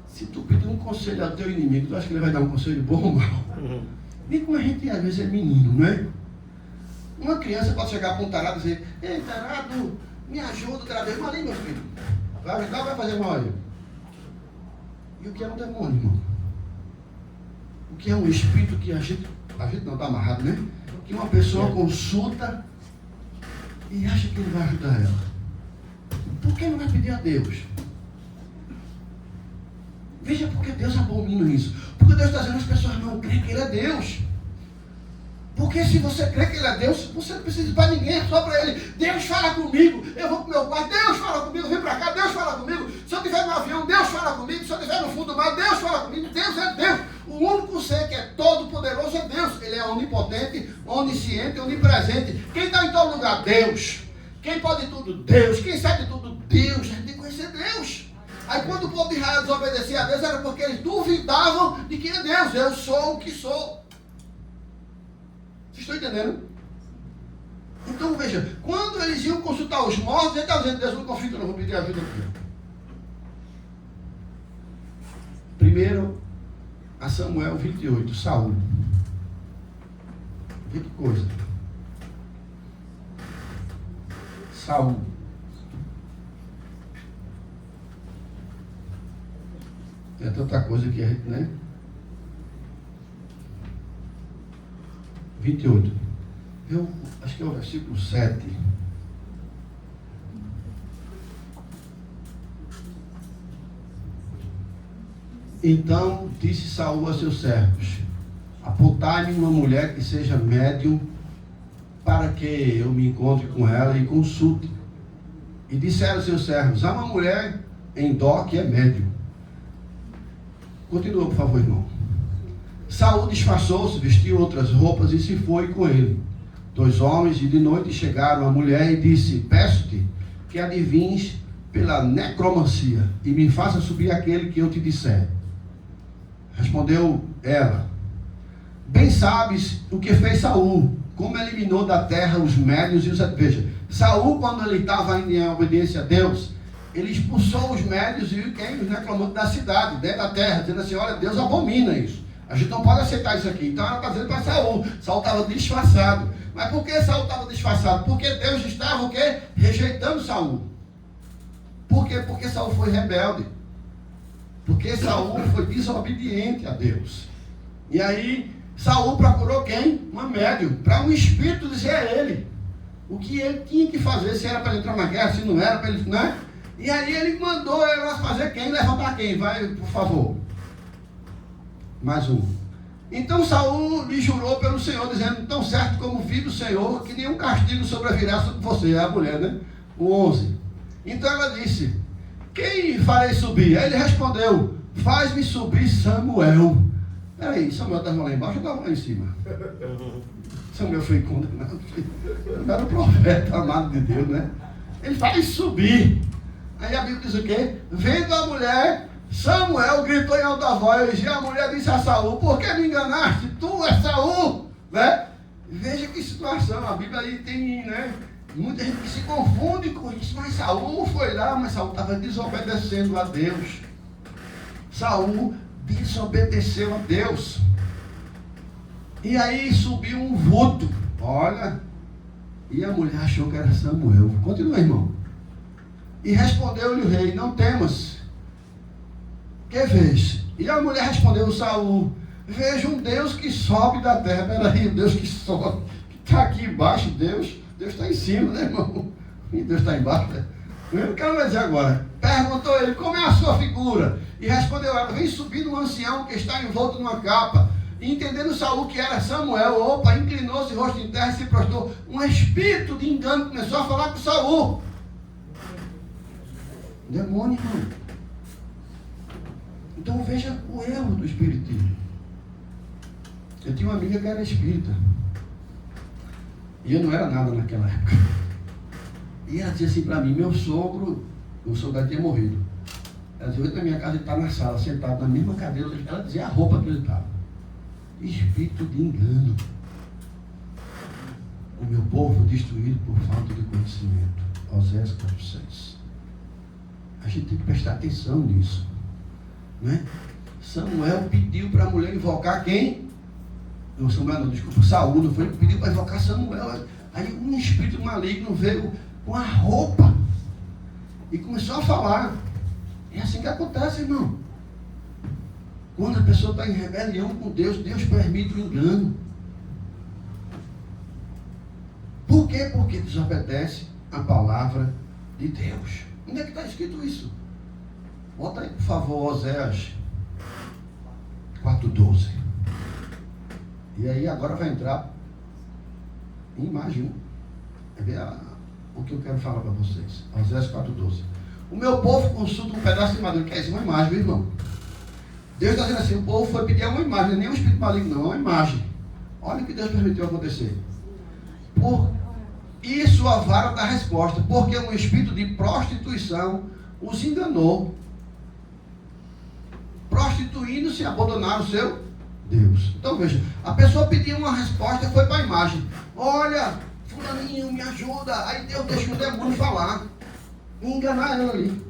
Se tu pedir um conselho ao teu inimigo, tu acha que ele vai dar um conselho bom ou mal? Nem como a gente às vezes é menino, não é? Uma criança pode chegar para um tarado e dizer, ei, tarado, me ajuda, tarado, irmão ali, meu filho. Vai ajudar ou vai fazer mal aí? E o que é um demônio, irmão? O que é um espírito que a gente não está amarrado, né? Que uma pessoa consulta e acha que ele vai ajudar ela. Por que não vai pedir a Deus? Veja porque Deus abomina isso. Porque Deus está dizendo as pessoas não creem que Ele é Deus. Porque se você crê que Ele é Deus, você não precisa ir para ninguém, é só para Ele. Deus fala comigo, eu vou para o meu quarto, Deus fala comigo, eu vim para cá, Deus fala comigo. Se eu estiver no avião, Deus fala comigo. Se eu estiver no fundo do mar, Deus fala comigo. Deus é Deus. O único ser que é todo poderoso é Deus. Ele é onipotente, onisciente, onipresente. Quem está em todo lugar? Deus. Quem pode tudo? Deus. Quem sabe tudo? Deus. A gente tem que conhecer Deus. Aí quando o povo de Israel desobedecia a Deus, era porque eles duvidavam de quem é Deus. Eu sou o que sou. Vocês estão entendendo? Então veja, quando eles iam consultar os mortos, ele estava dizendo, Deus, não confio, eu não vou pedir ajuda aqui. Primeiro, a Samuel 28, Saul. Vê que coisa. Saul. É tanta coisa que a gente, né? 28. Eu acho que é o versículo 7. Então disse Saul a seus servos: apontai-me uma mulher que seja médium, para que eu me encontre com ela e consulte. E disseram seus servos: há uma mulher em Dó que é médium. Continua, por favor, irmão. Saul disfarçou-se, vestiu outras roupas e se foi com ele. 2 homens, e de noite chegaram à mulher e disse: peço-te que adivinhes pela necromancia e me faça subir aquele que eu te disser. Respondeu ela: bem sabes o que fez Saul, como eliminou da terra os médios e os... Veja, Saul, quando ele estava em obediência a Deus, ele expulsou os médios e os necromantes da cidade, dentro da terra, dizendo assim: olha, Deus abomina isso. A gente não pode aceitar isso aqui. Então ela está dizendo para Saul. Saul estava disfarçado. Mas por que Saul estava disfarçado? Porque Deus estava o quê? Rejeitando Saul. Por quê? Porque Saul foi rebelde. Porque Saul foi desobediente a Deus. E aí Saul procurou quem? Uma médium, para um espírito dizer a ele o que ele tinha que fazer, se era para ele entrar na guerra, se não era para ele, né? E aí ele mandou ela fazer quem? Levantar quem? Vai, por favor. Mais um. Então Saul lhe jurou pelo Senhor, dizendo: tão certo como vi do Senhor, que nenhum castigo sobrevirá sobre você. É a mulher, né? O 11. Então ela disse: quem farei subir? Aí ele respondeu: faz-me subir Samuel. Peraí, Samuel estava lá embaixo ou estava lá em cima? Samuel foi condenado. Não era o profeta amado de Deus, né? Ele faz subir. Aí a Bíblia diz o quê? Vendo a mulher, Samuel gritou em alta voz, e a mulher disse a Saul: por que me enganaste? Tu és Saul, né? Veja que situação. A Bíblia aí tem, né, muita gente que se confunde com isso. Mas Saul foi lá, mas Saul estava desobedecendo a Deus. Saul desobedeceu a Deus. E aí subiu um vulto. Olha, e a mulher achou que era Samuel. Continua, irmão. E respondeu-lhe o rei: não temas. Que vês? E a mulher respondeu a Saul: vejo um Deus que sobe da terra. Peraí, o Deus que sobe, que está aqui embaixo, Deus está em cima, né, irmão? E Deus está embaixo, né? Eu quero dizer agora. Perguntou ele: como é a sua figura? E respondeu ela: vem subindo um ancião que está envolto numa capa. E entendendo Saul que era Samuel, opa, inclinou-se o rosto em terra e se prostrou. Um espírito de engano começou a falar com Saul. Demônio, irmão. Então veja o erro do espiritismo. Eu tinha uma amiga que era espírita. E eu não era nada naquela época. E ela dizia assim para mim: meu sogro tinha morrido. Ela dizia: eu na minha casa, ele está na sala, sentado na mesma cadeira. Ela dizia a roupa que ele estava. Espírito de engano. O meu povo destruído por falta de conhecimento. Oséias 4:6. A gente tem que prestar atenção nisso, né? Samuel pediu para a mulher invocar quem? Não, Samuel não, desculpa, Saul, não foi? Ele pediu para invocar Samuel. Aí um espírito maligno veio com a roupa e começou a falar. É assim que acontece, irmão. Quando a pessoa está em rebelião com Deus, Deus permite o engano. Por quê? Porque desobedece a palavra de Deus. Onde é que está escrito isso? Bota aí, por favor, Oséias 4:12. E aí agora vai entrar em imagem. É ver o que eu quero falar para vocês. Oséias 4:12. O meu povo consulta um pedaço de madeira. Quer dizer, uma imagem, meu irmão. Deus está dizendo assim: o povo foi pedir uma imagem, não é nem um espírito maligno, não, é uma imagem. Olha o que Deus permitiu acontecer. Por isso a vara da resposta, porque um espírito de prostituição os enganou, prostituindo-se e abandonaram o seu Deus. Então veja, a pessoa pediu uma resposta e foi para a imagem. Olha, fulaninho, me ajuda. Aí Deus deixa o demônio falar e enganar ela ali.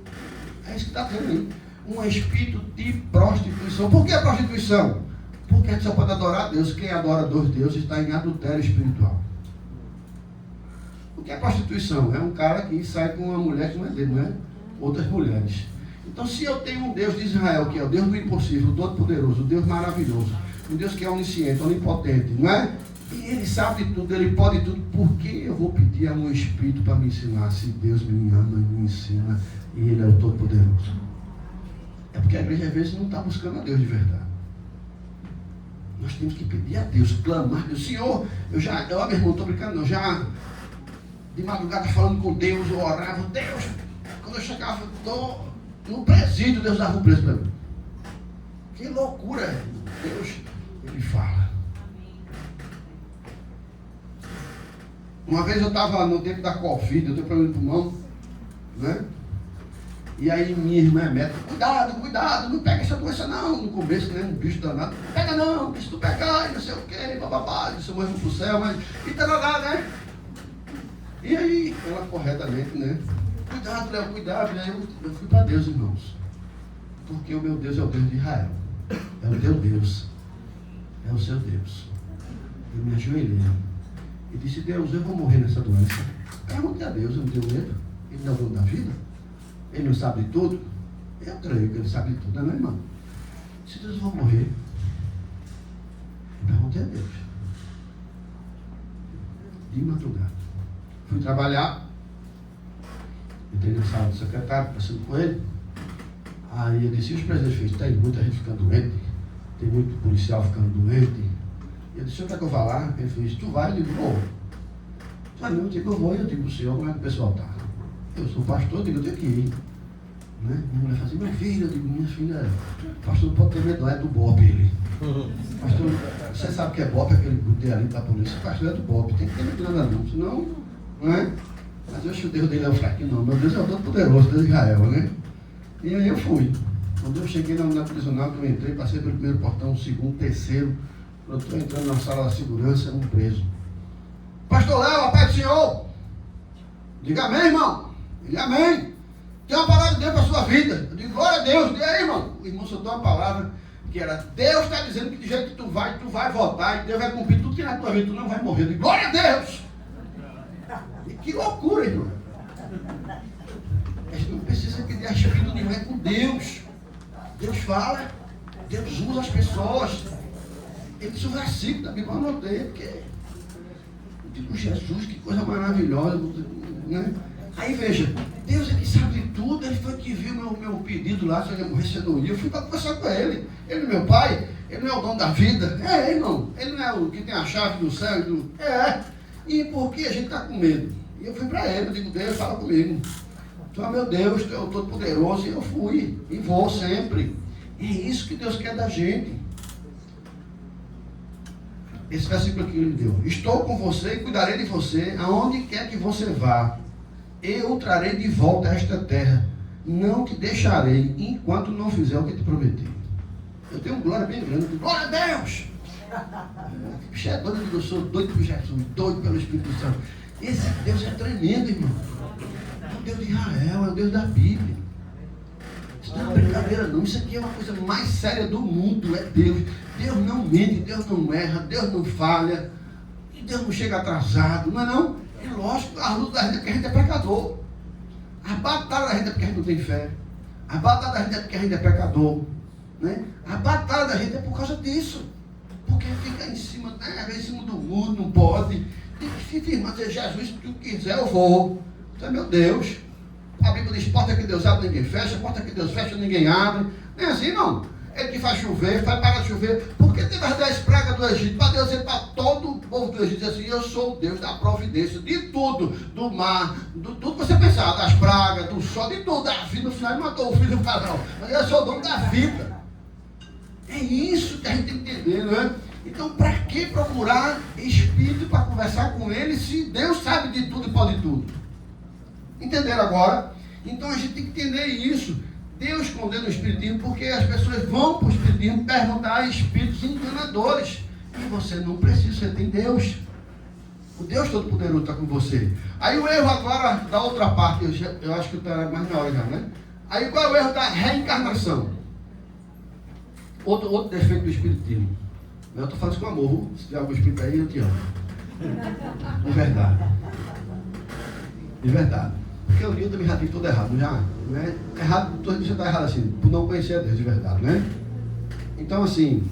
É isso que está tendo aí. Um espírito de prostituição. Por que a prostituição? Porque a gente só pode adorar a Deus. Quem adora dois deuses está em adultério espiritual. O que é prostituição? É um cara que sai com uma mulher que não é dele, não é? Outras mulheres. Então, se eu tenho um Deus de Israel, que é o Deus do impossível, o todo-poderoso, o Deus maravilhoso, um Deus que é onisciente, onipotente, não é? E ele sabe de tudo, ele pode tudo. Por que eu vou pedir a um espírito para me ensinar? Se Deus me ama e me ensina, e ele é o todo-poderoso. É porque a igreja às vezes não está buscando a Deus de verdade. Nós temos que pedir a Deus, clamar a Deus. Senhor, meu irmão, estou brincando, não, já de madrugada falando com Deus, eu orava, Deus, quando eu chegava, estou no presídio, Deus dava um preço para mim. Que loucura, Deus, ele fala. Uma vez eu estava no tempo da Covid, eu tenho problema de pulmão, né? E aí minha irmã é médica, cuidado, não pega essa doença não, no começo, né, um bicho danado, não pega não, porque se tu pegar, e não sei o que, bababá, isso eu vou pro céu, mas, e tarará, né? E aí, ela corretamente, né, cuidado, Léo, cuidado, e aí eu fui para Deus, irmãos, porque o meu Deus é o Deus de Israel, é o teu Deus, é o seu Deus. Eu me ajoelhei e disse, Deus, eu vou morrer nessa doença. Perguntei a Deus, eu não tenho medo, Ele não é o dono da vida. Ele não sabe de tudo? Eu creio que ele sabe de tudo, não é, meu irmão? Se Deus, eu vou morrer. Eu perguntei a Deus. De madrugada. Fui trabalhar. Entrei na sala do secretário, passando com ele. Aí eu disse, e os presentes feitos? Tem muita gente ficando doente. Tem muito policial ficando doente. Eu disse, o senhor quer que eu vá lá? Ele fez, tu vai? Eu digo, vou. Não, eu digo, eu vou. Eu digo, senhor, como é que o pessoal está? Eu sou pastor, eu digo, eu tenho que ir. Né? Minha mulher fala assim, minha filha, eu digo, minha filha, pastor não pode ter medo, não é do BOP ele. Pastor, você sabe que é BOP, aquele grupo ali da polícia, pastor é do BOP, tem que ter medo nada não, senão, não é? Mas eu acho que o Deus dele é o fraquinho, não, meu Deus é o todo poderoso, Deus de Israel, né? E aí eu fui. Quando eu cheguei na unidade prisional, que eu entrei, passei pelo primeiro portão, segundo, terceiro, quando eu estou entrando na sala da segurança, um preso. Pastor Léo, a paz do Senhor! Diga amém, irmão! Ele, amém! Tem uma palavra de Deus para a sua vida. Eu digo, glória a Deus. E aí, irmão? O irmão soltou uma palavra que era, Deus está dizendo que do jeito que tu vai votar, e Deus vai cumprir tudo que na tua vida, tu não vai morrer. Eu digo, glória a Deus. E que loucura, irmão. A gente não precisa pedir a espírito nenhum, é com Deus. Deus fala, Deus usa as pessoas. Ele disse o versículo da Bíblia, eu anotei, porque eu digo, Jesus, que coisa maravilhosa, né? Aí veja, Deus é que sabe de tudo, Ele foi que viu meu pedido lá, se eu ia morrer, se eu não ia, eu fui para conversar com Ele. Ele é meu pai, Ele não é o dono da vida. É, irmão, Ele não é o que tem a chave do céu e do... É, e por que a gente está com medo? E eu fui para Ele, eu digo, Deus, fala comigo. Tu é meu Deus, Tu é o Todo-Poderoso, e eu fui, e vou sempre. E é isso que Deus quer da gente. Esse versículo aqui Ele deu. Estou com você e cuidarei de você, aonde quer que você vá. Eu o trarei de volta a esta terra. Não te deixarei enquanto não fizer o que te prometi. Eu tenho um glória bem grande. Glória a Deus! Bicho é doido, eu sou doido por Jesus, doido pelo Espírito Santo. Esse Deus é tremendo, irmão. É o Deus de Israel, é o Deus da Bíblia. Isso não é brincadeira não. Isso aqui é uma coisa mais séria do mundo. É Deus. Deus não mente, Deus não erra, Deus não falha. E Deus não chega atrasado, não é não? É lógico, a luta da gente é porque a gente é pecador. A batalha da gente é porque a gente não tem fé. A batalha da gente é porque a gente é pecador. Né? A batalha da gente é por causa disso. Porque fica em cima, né? Em cima do muro, não pode. Tem que se firmar, dizer, Jesus, se tu quiser, eu vou. Então é meu Deus. A Bíblia diz, porta que Deus abre, ninguém fecha. Porta que Deus fecha, ninguém abre. Não é assim, não. Ele que faz chover, faz parar de chover. Porque teve as 10 pragas do Egito. Para Deus dizer para todo o povo do Egito assim, eu sou o Deus da providência, de tudo, do mar, do tudo que você pensar, das pragas, do sol, de tudo. Da vida, no final ele matou o filho do faraó. Mas eu sou o dono da vida. É isso que a gente tem que entender, não é? Então, para que procurar espírito para conversar com ele, se Deus sabe de tudo e pode tudo? Entenderam agora? Então a gente tem que entender isso. Deus condena o espiritismo porque as pessoas vão para o espiritismo perguntar a espíritos enganadores. E você não precisa, você tem Deus. O Deus Todo-Poderoso está com você. Aí o erro agora da outra parte, eu acho que está mais na hora já, né? Aí qual é o erro da reencarnação? Outro defeito do espiritismo. Eu estou falando isso com amor. Se tiver algum espírito aí, eu te amo. De verdade. De verdade. Porque o Nilton me já tive tudo errado, já, né? Errado, você está errado assim, por não conhecer a Deus de verdade, né? Então, assim,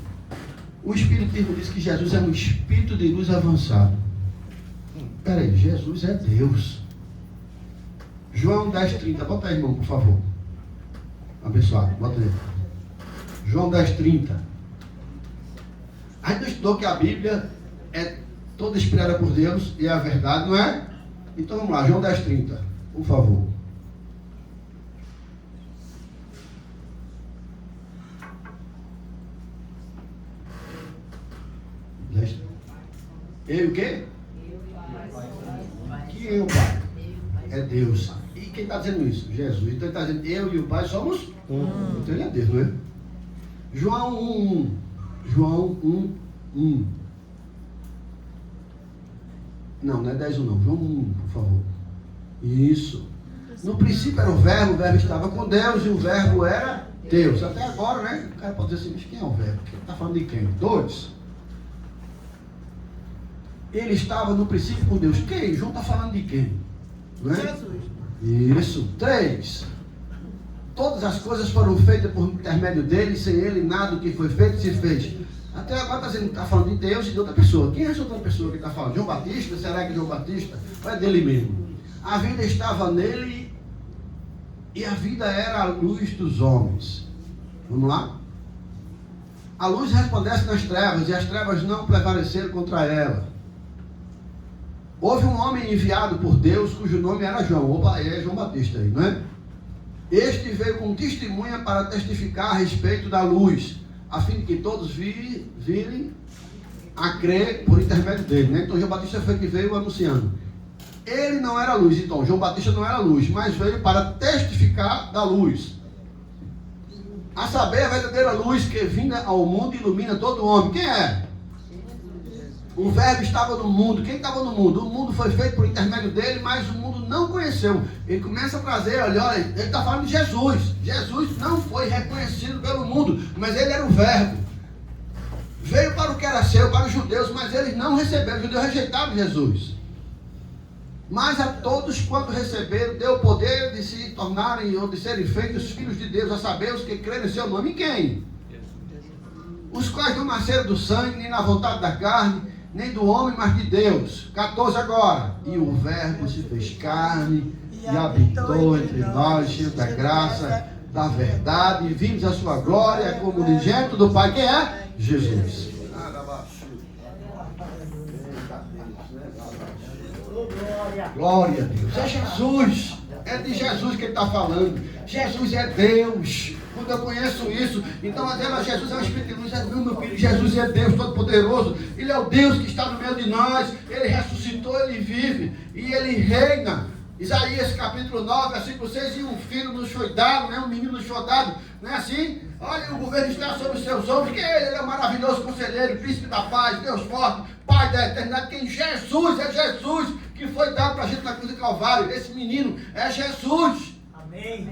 o Espiritismo diz que Jesus é um espírito de luz avançado. Peraí, Jesus é Deus. João 10:30, bota aí, irmão, por favor. Abençoado, bota aí. João 10:30. A gente estudou que a Bíblia é toda inspirada por Deus e é a verdade, não é? Então vamos lá, João 10:30. Por favor. Eu o quê? Que eu, Pai? É Deus. E Quem está dizendo isso? Jesus. Então ele está dizendo, eu e o Pai somos um. Então ele é Deus, não é? João 1:1. João 1:1. Não é 10:1 não. João 1, por favor. Isso. No princípio era o verbo estava com Deus e o verbo era Deus. Até agora, né? O cara pode dizer assim, mas quem é o verbo? Ele está falando de quem? Dois. Ele estava no princípio com Deus. Quem? João está falando de quem? Não é? Jesus. Isso. 3. Todas as coisas foram feitas por intermédio dele, sem ele nada do que foi feito se fez. Até agora está falando de Deus e de outra pessoa. Quem é essa outra pessoa que está falando? João Batista? Será que João Batista? Ou é dele mesmo? A vida estava nele e a vida era a luz dos homens. Vamos lá? A luz resplandece nas trevas e as trevas não prevaleceram contra ela. Houve um homem enviado por Deus cujo nome era João. Opa, é João Batista aí, não é? Este veio com testemunha para testificar a respeito da luz, a fim de que todos virem a crer por intermédio dele, né? Então João Batista foi que veio anunciando. Ele não era luz, então João Batista não era luz, mas veio para testificar da luz. A saber, a verdadeira luz que vinda ao mundo ilumina todo homem. Quem é? O verbo estava no mundo. Quem estava no mundo? O mundo foi feito por intermédio dele, mas o mundo não conheceu. Ele começa a trazer, olha, ele está falando de Jesus. Jesus não foi reconhecido pelo mundo, mas ele era o verbo. Veio para o que era seu, para os judeus, mas eles não receberam. Os judeus rejeitaram Jesus. Mas a todos quanto receberam, deu o poder de se tornarem ou de serem feitos filhos de Deus, a saber os que creem em seu nome. E quem? Os quais não nasceram do sangue, nem na vontade da carne, nem do homem, mas de Deus. 14 agora. E o verbo se fez carne e habitou entre nós, cheio da graça, da verdade, e vimos a sua glória como unigênito do Pai. Quem é? Jesus. Glória a Deus. É Jesus. É de Jesus que ele está falando. Jesus é Deus. Quando eu conheço isso, então Jesus é o Espírito de luz. Meu filho, Jesus é Deus Todo-Poderoso. Ele é o Deus que está no meio de nós. Ele ressuscitou, ele vive e ele reina. Isaías capítulo 9, versículo 6, e um filho nos foi dado, né? Um menino nos foi dado, não é assim? Olha, o governo está sobre os seus ombros, que ele é o maravilhoso conselheiro, príncipe da paz, Deus forte, Pai da eternidade, quem Jesus, é Jesus que foi dado para a gente na cruz do Calvário. Esse menino é Jesus. Amém.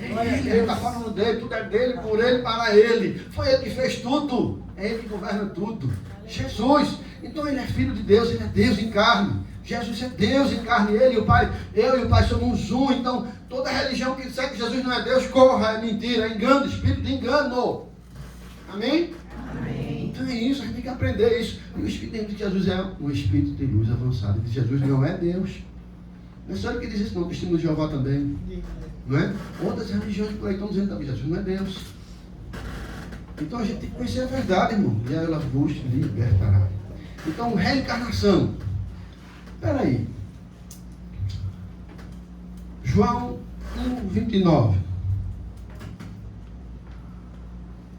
Ele está falando dele, tudo é dele, por ele, para ele. Foi ele que fez tudo, é ele que governa tudo. Jesus, então ele é filho de Deus, ele é Deus em carne. Jesus é Deus em carne, ele e o Pai, eu e o Pai somos um. Então toda religião que disser que Jesus não é Deus, corra, é mentira, é engano, espírito de engano. Amém? Amém. Então é isso, a gente tem que aprender isso. E o Espírito de Jesus é um espírito de luz avançado, que Jesus não é Deus. Não é só ele que diz isso, não, o testemunho de Jeová também. Não é? Outras religiões por aí estão dizendo também, Jesus não é Deus. Então a gente tem que conhecer a verdade, irmão, e aí ela vos libertará. Então, reencarnação. Espera aí. João 1:29.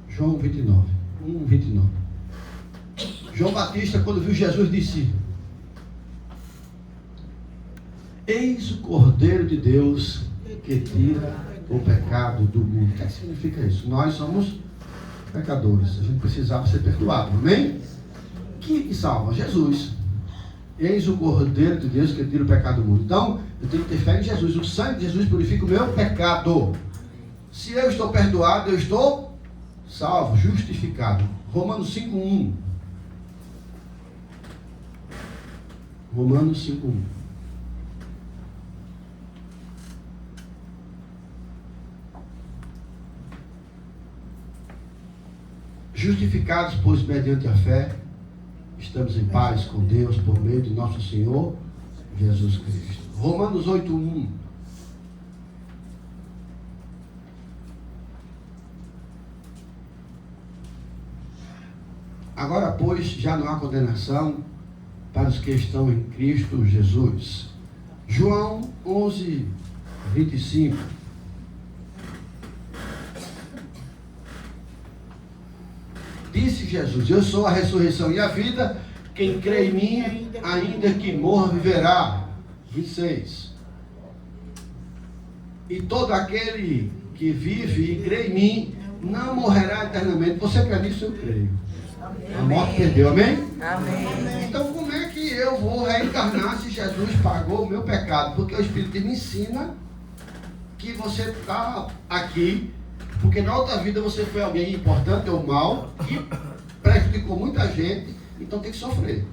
João 29. 1:29. João Batista, quando viu Jesus, disse: eis o Cordeiro de Deus que tira o pecado do mundo. O que significa isso? Nós somos pecadores. A gente precisava ser perdoado. Amém? Quem é que salva? Jesus. Eis o Cordeiro de Deus que tira o pecado do mundo. Então, eu tenho que ter fé em Jesus. O sangue de Jesus purifica o meu pecado. Se eu estou perdoado, eu estou salvo, justificado. Romanos 5:1. Romanos 5:1. Justificados, pois, mediante a fé, estamos em paz com Deus por meio de nosso Senhor Jesus Cristo. Romanos 8:1. Agora, pois, já não há condenação para os que estão em Cristo Jesus. João 11:25. Disse Jesus: eu sou a ressurreição e a vida, quem crê em mim, ainda que morra, viverá. 26. E todo aquele que vive e crê em mim não morrerá eternamente. Você crê nisso? Eu creio. A morte perdeu, amém? Amém. Então como é que eu vou reencarnar se Jesus pagou o meu pecado? Porque o Espírito me ensina que você está aqui, porque na outra vida você foi alguém importante ou mal, que prejudicou muita gente, então tem que sofrer.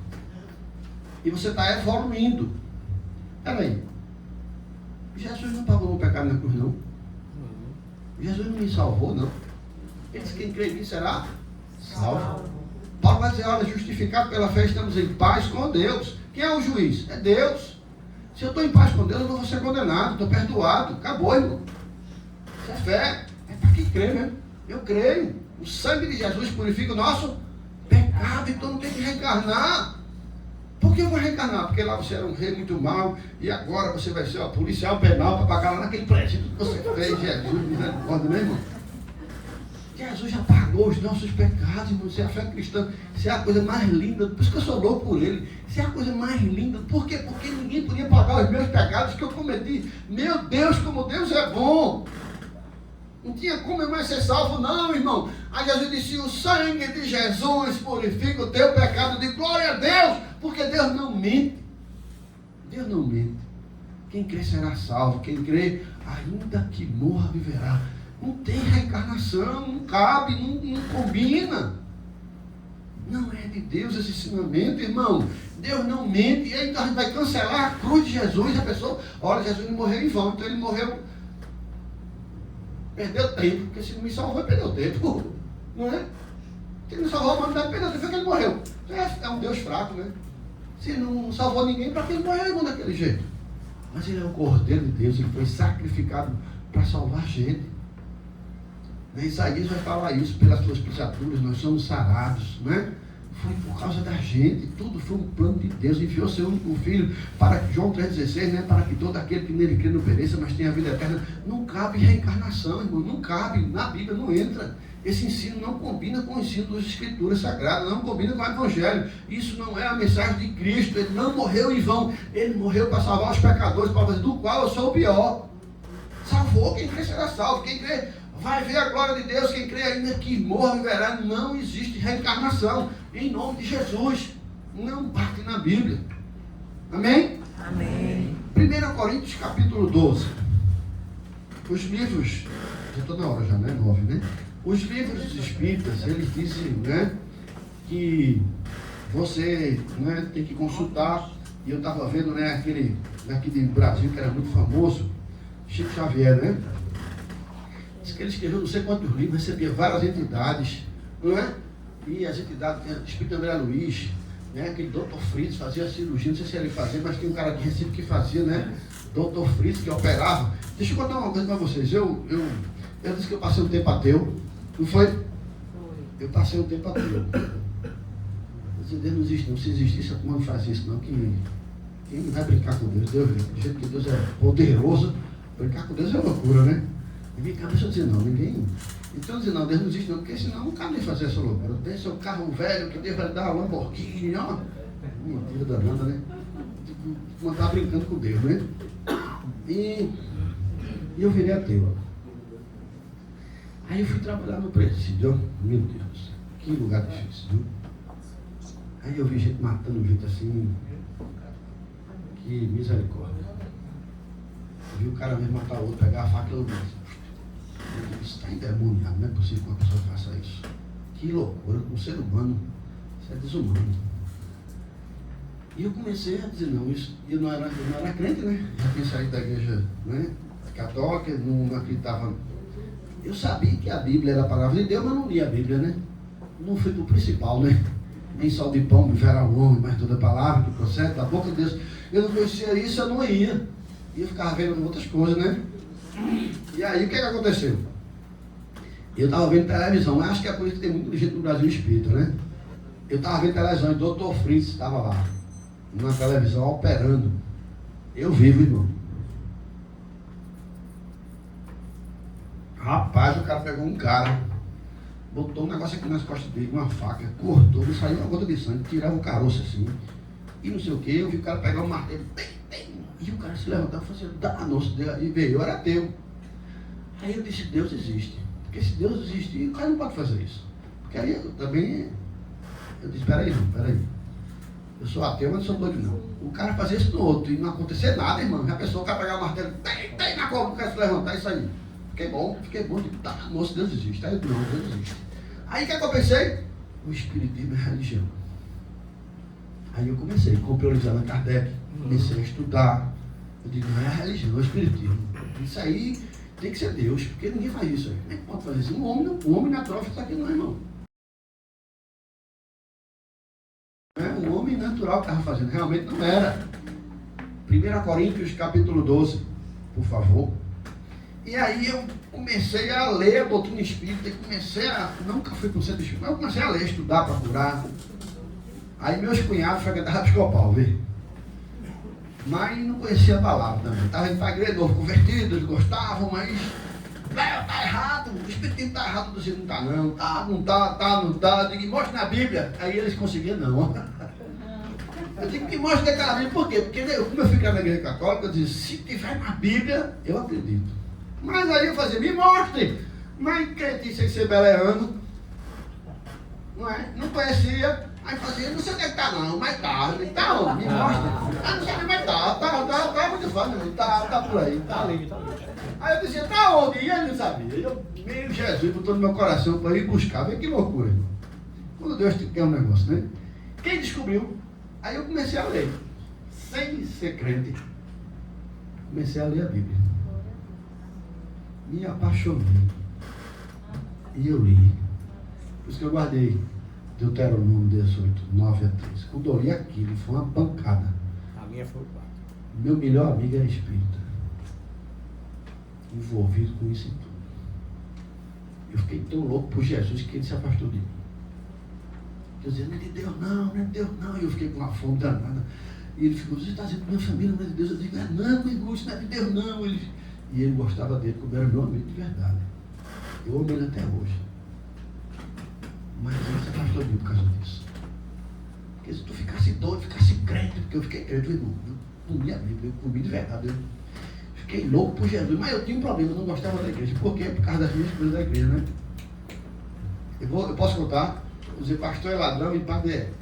E você está evoluindo. Peraí. Jesus não pagou o meu pecado na cruz, não. Jesus não me salvou, não. Ele disse que quem crê em mim será salvo. Paulo vai dizer, olha, justificado pela fé estamos em paz com Deus. Quem é o juiz? É Deus. Se eu estou em paz com Deus, eu não vou ser condenado, estou perdoado. Acabou, irmão. Isso é fé. É para quem crê, né? Eu creio. O sangue de Jesus purifica o nosso pecado, então não tem que reencarnar. Por que eu vou reencarnar? Porque lá você era um rei muito mau e agora você vai ser um policial penal para pagar lá naquele presídio que você fez. Jesus, misericórdia, né, irmão? Jesus já pagou os nossos pecados, irmão. Isso é a fé cristã. Isso é a coisa mais linda. Por isso que eu sou louco por ele. Isso é a coisa mais linda. Por quê? Porque ninguém podia pagar os meus pecados que eu cometi. Meu Deus, como Deus é bom. Não tinha como eu mais ser salvo, não, irmão. Aí Jesus disse, o sangue de Jesus purifica o teu pecado. De glória a Deus, porque Deus não mente. Deus não mente. Quem crê será salvo. Quem crê, ainda que morra, viverá. Não tem reencarnação, não cabe, não combina. Não é de Deus esse ensinamento, irmão. Deus não mente. E aí então a gente vai cancelar a cruz de Jesus. A pessoa, olha, Jesus não morreu em vão, então ele morreu. Perdeu tempo, porque se não me salvou, perdeu tempo. Não é? Se ele não salvou a humanidade, perdeu tempo, foi que ele morreu. É um Deus fraco, né? Se não salvou ninguém, para que ele morreu, irmão, daquele jeito? Mas ele é o Cordeiro de Deus, ele foi sacrificado para salvar a gente. Isaías vai falar isso, pelas suas pisaduras nós somos sarados, né? Foi por causa da gente, tudo foi um plano de Deus, enviou seu único filho, para que, João 3,16, né? Para que todo aquele que nele crê não pereça, mas tenha vida eterna. Não cabe reencarnação, irmão, não cabe, na Bíblia não entra. Esse ensino não combina com o ensino das Escrituras Sagradas, não combina com o Evangelho. Isso não é a mensagem de Cristo, ele não morreu em vão, ele morreu para salvar os pecadores, para fazer do qual eu sou o pior. Salvou, quem crê será salvo, quem crê vai ver a glória de Deus. Quem crê ainda que morra viverá. Não existe reencarnação. Em nome de Jesus. Não bate na Bíblia. Amém? Amém. 1 Coríntios capítulo 12. Os livros, já estou na hora já, né? 9, né? Os livros dos Espíritas, eles dizem, né? Que você, né, tem que consultar. E eu estava vendo, né? Aquele daqui do Brasil que era muito famoso, Chico Xavier, né? Diz que ele escreveu não sei quantos livros, recebia várias entidades, não é? E as entidades, tem o Espírito André Luiz, né? Aquele Dr. Fritz fazia cirurgia, não sei se ele fazia, mas tem um cara de Recife que fazia, né? Dr. Fritz que operava. Deixa eu contar uma coisa para vocês. Eu disse que eu passei um tempo ateu, não foi? Eu passei um tempo ateu. Deus não existe não, se existisse a turma não faz isso não, quem vai brincar com Deus, Deus, do jeito que Deus é poderoso, brincar com Deus é loucura, né? E minha cabeça dizia, não, ninguém. Então dizia, não, Deus não existe não, porque senão não cabe nem fazer essa loucura. Tem seu carro velho que Deus vai dar uma Lamborghini, ó. Mentira danada, né? Uma tá brincando com Deus, né? E eu virei ateu. Aí eu fui trabalhar no presídio, ó. Meu Deus, que lugar difícil, viu? Aí eu vi gente matando gente assim. Que misericórdia. Eu vi o cara mesmo matar o outro, pegar a faca e eu disse, isso está endemoniado, não é possível que uma pessoa faça isso. Que loucura, um ser humano, isso é desumano. E eu comecei a dizer, não, isso, eu não era crente, né? Já tinha saído da igreja, né, católica, não acreditava. Eu sabia que a Bíblia era a palavra de Deus, mas não lia a Bíblia, né? Não foi do principal, né? Nem só de pão viverá o homem, mas toda palavra que procede da boca de Deus. Eu não conhecia isso, eu não ia. E eu ficava vendo outras coisas, né? E aí, o que aconteceu? Eu estava vendo televisão, acho que é por isso que tem muita gente no Brasil espírita, né? Eu estava vendo televisão e o Dr. Fritz estava lá, na televisão, operando. Eu vivo, irmão. Rapaz, o cara pegou um cara, botou um negócio aqui nas costas dele, uma faca, cortou, não saiu uma gota de sangue, tirava o caroço assim, e não sei o que. Eu vi o cara pegar um martelo, e o cara se levantava e falou assim, dá-nos, e veio, eu era ateu. Aí eu disse, Deus existe. Porque se Deus existir, o cara não pode fazer isso. Porque aí eu também, eu disse, peraí. Eu sou ateu, mas não sou doido não. O cara fazer isso no outro e não acontecer nada, irmão. Já pensou, o cara pegar o martelo, tem na cobra, o cara se levantar, isso aí. Fiquei bom, tipo, tá, moço, Deus existe. Aí eu não, Deus existe. Aí o que eu pensei? O espiritismo é religião. Aí eu comprei o livro de Allan Kardec, comecei a estudar. Eu digo, não é a religião, é o espiritismo. Isso aí tem que ser Deus, porque ninguém faz isso aí. Como é que pode fazer isso? Um homem natural faz isso aqui não, irmão. Um homem natural que estava fazendo, realmente não era. 1 Coríntios capítulo 12, por favor. E aí eu comecei a ler a doutrina espírita, nunca fui para o centro espírita, mas eu comecei a ler, estudar, procurar. Aí meus cunhados frequentavam Episcopal, vê? Mas não conhecia a palavra também. Estava indo para a igreja, novo convertidos, gostavam, mas tá errado, o espiritismo está errado, do não está não, não tá. Eu digo, mostra na Bíblia. Aí eles conseguiam não. Eu digo, me mostra naquela Bíblia, por quê? Porque como eu ficava na igreja católica, eu dizia, se tiver na Bíblia, eu acredito. Mas aí eu fazia, me mostre. Mas crente sem ser beleano, não é? Não conhecia. Aí fazia, não sei onde é que tá não, mas tá onde? Me mostra. Ah, não sei onde, mas tá muito fácil, tá por aí, tá ali. Aí eu dizia, tá onde? E ele não sabia. Meu Jesus botou no meu coração para ir buscar, vê que loucura. Quando Deus quer um negócio, né? Quem descobriu? Aí eu comecei a ler, sem ser crente, comecei a ler a Bíblia. Me apaixonei. E eu li. Por isso que eu guardei Deuteronômio 18, 9 a 13. Quando eu li aquilo, foi uma pancada. A minha foi o 4. Meu melhor amigo era espírita. Envolvido com isso e tudo. Eu fiquei tão louco por Jesus que ele se afastou de mim. Eu dizia, não é de Deus não, não é de Deus não. E eu fiquei com uma fome danada. E ele ficou, você está dizendo que minha família não é de Deus? Eu digo, não, irmão, isso não é de Deus não. E ele gostava dele, como era meu amigo de verdade. Eu amo ele até hoje. Mas ele se afastou de mim por causa disso. Porque se tu ficasse doido, ficasse crente, porque eu fiquei crente, eu comi a Bíblia, eu comi de verdade. Eu fiquei louco por Jesus, mas eu tinha um problema, eu não gostava da igreja. Por quê? Por causa das minhas coisas da igreja, né? Eu posso contar? Eu dizia, pastor é ladrão e padre é.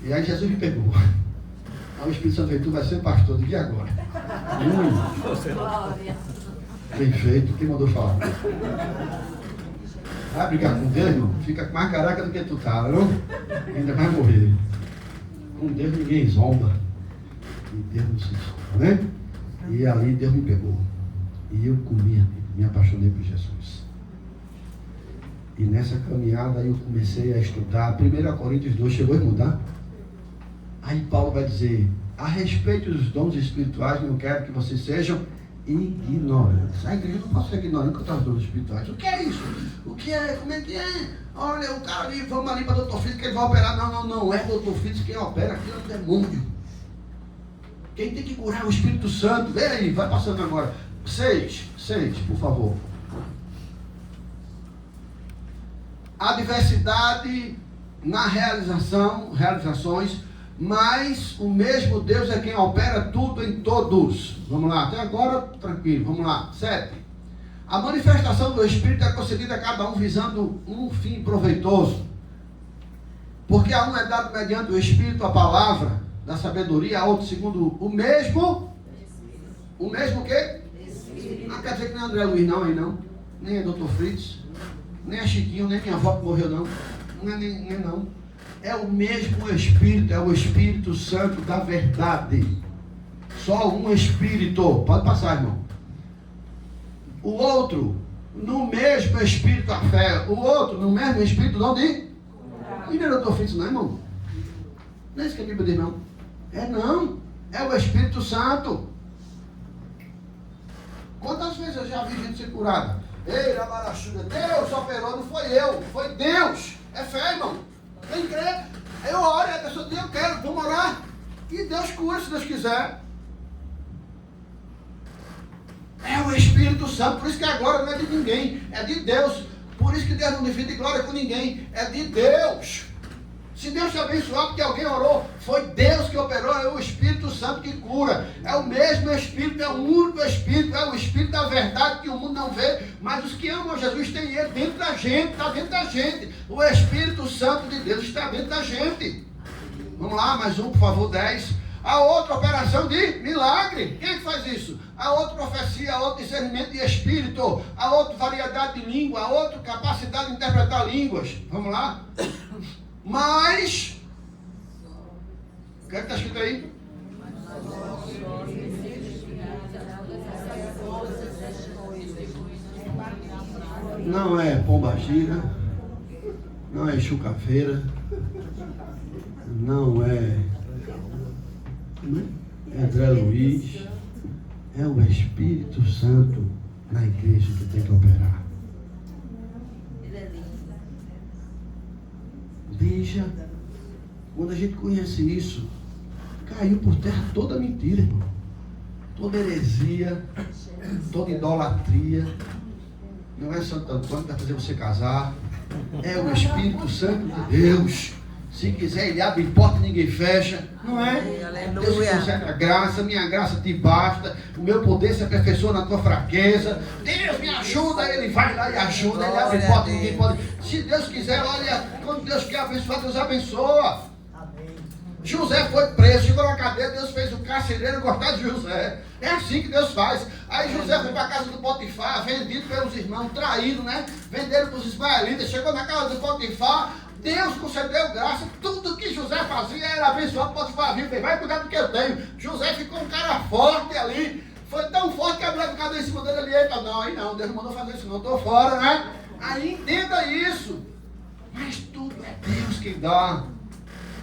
E aí Jesus me pegou. Aí o Espírito Santo veio, tu vai ser pastor, de que agora? Bem feito, quem mandou falar? Vai brigar com Deus, irmão? Fica mais caraca do que tu tá, não? Ainda vai morrer. Com Deus ninguém zomba. E Deus não se zomba, né? E ali Deus me pegou. E eu comi, me apaixonei por Jesus. E nessa caminhada eu comecei a estudar. 1 Coríntios 2, chegou a mudar? Aí Paulo vai dizer, a respeito dos dons espirituais, não quero que vocês sejam ignorantes. A igreja não pode ser ignorante quanto aos dons espirituais. O que é isso? O que é? Como é que é? Olha, o cara ali, vamos ali para o doutor Físico que ele vai operar. Não é doutor Físico quem opera, aquilo é o demônio. Quem tem que curar é o Espírito Santo. Vem aí, vai passando agora. 6, por favor. A diversidade na realizações, mas o mesmo Deus é quem opera tudo em todos. Vamos lá, até agora, tranquilo, vamos lá. 7. A manifestação do Espírito é concedida a cada um visando um fim proveitoso. Porque a um é dado mediante o Espírito a palavra da sabedoria, a outro segundo o mesmo. O mesmo o quê? Não quer dizer que não é André Luiz não, aí não. Nem é Dr. Fritz, nem é Chiquinho, nem minha avó que morreu não. Não é nem não. É o mesmo Espírito, é o Espírito Santo da verdade. Só um Espírito. Pode passar, irmão. O outro, no mesmo Espírito a fé. O outro, no mesmo Espírito, não de? E não é Dr. Fritz não, irmão. Não é isso que a Bíblia diz, não. Não. É o Espírito Santo. Quantas vezes eu já vi gente ser curada? Ei, Rabarachuda, Deus operou, não foi eu, foi Deus. É fé, irmão. Quem crê, eu oro, a pessoa diz, eu quero, vamos orar. E Deus cura, se Deus quiser. É o Espírito Santo, por isso que agora não é de ninguém, é de Deus. Por isso que Deus não divide glória com ninguém, é de Deus. Se Deus te abençoar porque alguém orou, foi Deus que operou, é o Espírito Santo que cura. É o mesmo Espírito, é o único Espírito, é o Espírito da verdade que o mundo não vê, mas os que amam Jesus têm ele dentro da gente, está dentro da gente. O Espírito Santo de Deus está dentro da gente. Vamos lá, mais um, por favor, 10. A outra operação de milagre. Quem é que faz isso? A outra profecia, a outro discernimento de espírito, a outra variedade de língua, a outra capacidade de interpretar línguas. Vamos lá? Mas, o que é que está escrito aí? Não é pombagira, não é chucafeira, não é André Luiz, é o Espírito Santo na igreja que tem que operar. Deixa, quando a gente conhece isso, caiu por terra toda mentira, irmão. Toda heresia, toda idolatria. Não é Santo Antônio que vai fazer você casar, é o Espírito Santo de Deus. Se quiser, ele abre porta e ninguém fecha. Não é? Deus te concede a graça, minha graça te basta. O meu poder se aperfeiçoa na tua fraqueza. Deus me ajuda, ele vai lá e ajuda. Ele abre porta e ninguém pode. Se Deus quiser, olha, quando Deus quer abençoar, Deus abençoa. Amém. José foi preso, chegou na cadeia, Deus fez o carcereiro gostar de José. É assim que Deus faz. Aí José foi para a casa do Potifar, vendido pelos irmãos, traído, né? Venderam para os ismaelitas, chegou na casa do Potifar. Deus concedeu graça, tudo que José fazia era abençoado. Potifar viu, vai cuidar do que eu tenho. José ficou um cara forte ali, foi tão forte que a mulher cadê em cima dele ali. Eita, não, aí não, Deus não mandou fazer isso não, estou fora, né? Aí entenda isso. Mas tudo é Deus quem dá,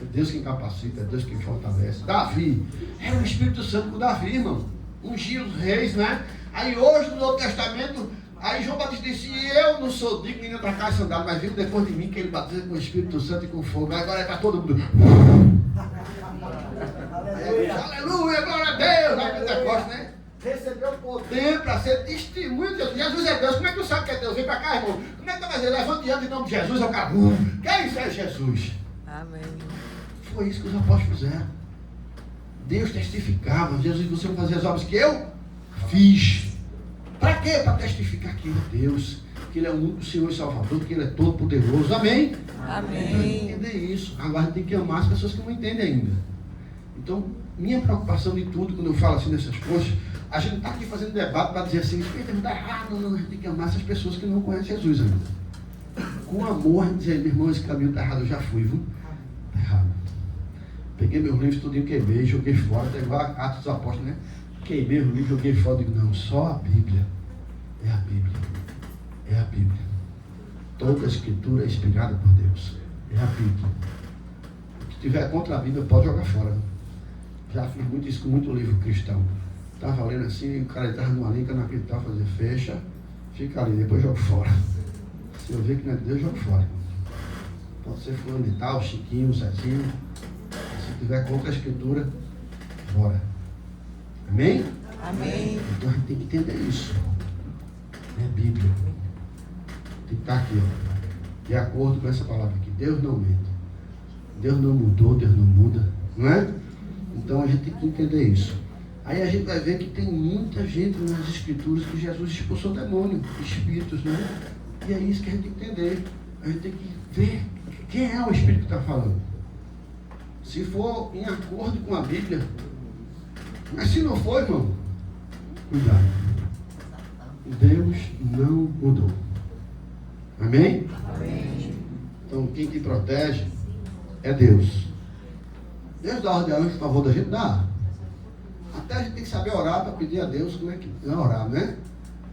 é Deus quem capacita, é Deus quem fortalece. Davi, era o Espírito Santo com Davi, irmão. Ungiu os reis, né? Aí hoje no Novo Testamento, aí João Batista disse, eu não sou digno de ir para cá sandália, mas vindo depois de mim que ele batiza com o Espírito Santo e com fogo. Agora é para todo mundo. Aleluia, glória a Deus. Na Pentecoste, né? Recebeu poder para ser testemunho de Deus. Jesus é Deus. Como é que tu sabe que é Deus? Vem para cá, irmão. Como é que tu vai dizer? Levante diante em nome de Jesus, é o cara. Quem é Jesus? Amém. Foi isso que os apóstolos fizeram. Deus testificava. Jesus, você vai fazer as obras que eu fiz. Para quê? Para testificar que Ele é Deus, que Ele é o único Senhor e Salvador, que Ele é todo poderoso. Amém? Amém. Entender isso. Agora a gente tem que amar as pessoas que não entendem ainda. Então, minha preocupação de tudo, quando eu falo assim nessas coisas, a gente não está aqui fazendo debate para dizer assim, isso está errado, não, a gente tem que amar essas pessoas que não conhecem Jesus ainda. Com amor, a gente diz, meu irmão, esse caminho está errado, eu já fui, viu? Está errado. Peguei meus livros tudinho, queimei, joguei fora, até igual a Atos dos Apóstolos, né? Queimei o livro, joguei fora, digo, não, só a Bíblia. É a Bíblia. É a Bíblia. Toda a Escritura é inspirada por Deus. É a Bíblia. O que tiver contra a Bíblia pode jogar fora. Já fiz muito isso com muito livro cristão. Estava lendo assim, o cara estava numa linha que eu não acreditava, fazer fecha, fica ali, depois joga fora. Se eu ver que não é de Deus, joga fora. Pode ser fulano de tal, Chiquinho, Cezinho. Se tiver contra a Escritura, fora. Amém? Amém. Então a gente tem que entender isso. É Bíblia. Tem que estar aqui, ó, de acordo com essa palavra aqui. Deus não mente. Deus não mudou, Deus não muda. Não é? Então a gente tem que entender isso. Aí a gente vai ver que tem muita gente nas Escrituras que Jesus expulsou demônio, espíritos, né? E é isso que a gente tem que entender. A gente tem que ver quem é o Espírito que está falando. Se for em acordo com a Bíblia. Mas se não for, irmão, cuidado. Deus não mudou. Amém? Amém. Então quem te protege é Deus. Deus dá ordem a anjo a favor da gente? Dá. Até a gente tem que saber orar para pedir a Deus como é que é orar, né?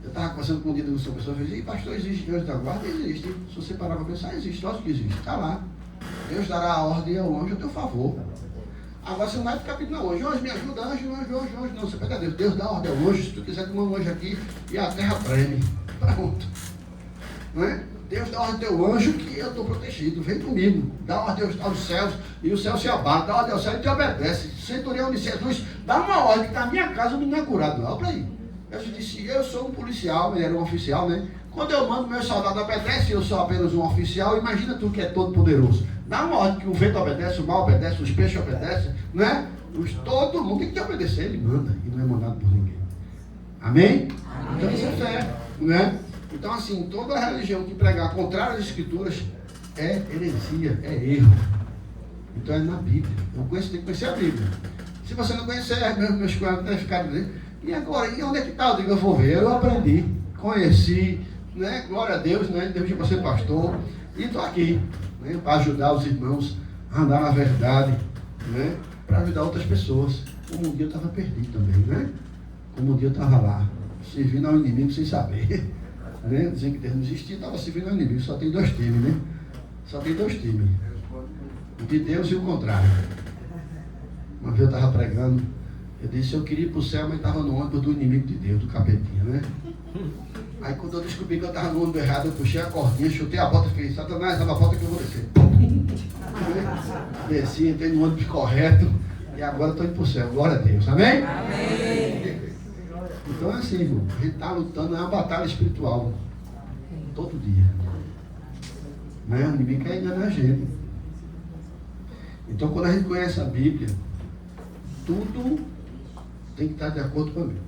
Eu estava conversando com um dia com uma pessoa e falei, pastor, existe Deus da guarda? Existe. Se você parar para pensar, existe. Lógico que existe. Está lá. Deus dará a ordem ao anjo a teu favor. Agora você não vai ficar pedindo ao anjo, me ajuda, anjo. Não, você pede a Deus. Deus dá a ordem ao anjo, se tu quiser tomar um anjo aqui e a terra preme. Pronto. Não é? Deus dá a ordem ao teu anjo que eu estou protegido. Vem comigo. Dá a ordem aos céus e o céu se abate. Dá a ordem ao céu e te obedece. Centurião de Jesus, dá uma ordem que na minha casa o menino é curado. Olha para aí. Jesus disse, eu sou um policial, ele era um oficial, né? Quando eu mando meu soldado obedece, eu sou apenas um oficial, imagina tu que é todo poderoso. Dá uma ordem que o vento obedece, o mar obedece, os peixes obedecem, não é? Todo mundo tem que obedecer, ele manda, e não é mandado por ninguém. Amém? Então isso é fé, né? Então assim, toda religião que pregar contrário às escrituras é heresia, é erro. Então é na Bíblia. Tem que conhecer a Bíblia. Se você não conhecer, meus colegas devem ficar dizendo, e agora, e onde é que está? Eu digo, eu vou ver, eu aprendi, conheci, né? Glória a Deus, né? Deus de ser pastor, e estou aqui, né? Para ajudar os irmãos a andar na verdade, né? Para ajudar outras pessoas. Como um dia eu estava perdido também, né? Como um dia eu estava lá, servindo ao inimigo sem saber. Né? Dizendo que Deus não existia, estava servindo ao inimigo. Só tem 2 times, né? Só tem 2 times. O de Deus e o contrário. Uma vez eu estava pregando, eu disse, eu queria ir para o céu, mas estava no ônibus do inimigo de Deus, do capetinha, né? Aí quando eu descobri que eu estava no ônibus errado, eu puxei a cordinha, chutei a bota e falei, Satanás, dá uma bota que eu vou descer. Desci, entrei no ônibus correto e agora estou indo para o céu. Glória a Deus, amém? Amém. Então é assim, irmão, a gente está lutando, é uma batalha espiritual, todo dia. Né? O inimigo quer enganar a gente. Então quando a gente conhece a Bíblia, tudo tem que estar de acordo com a Bíblia.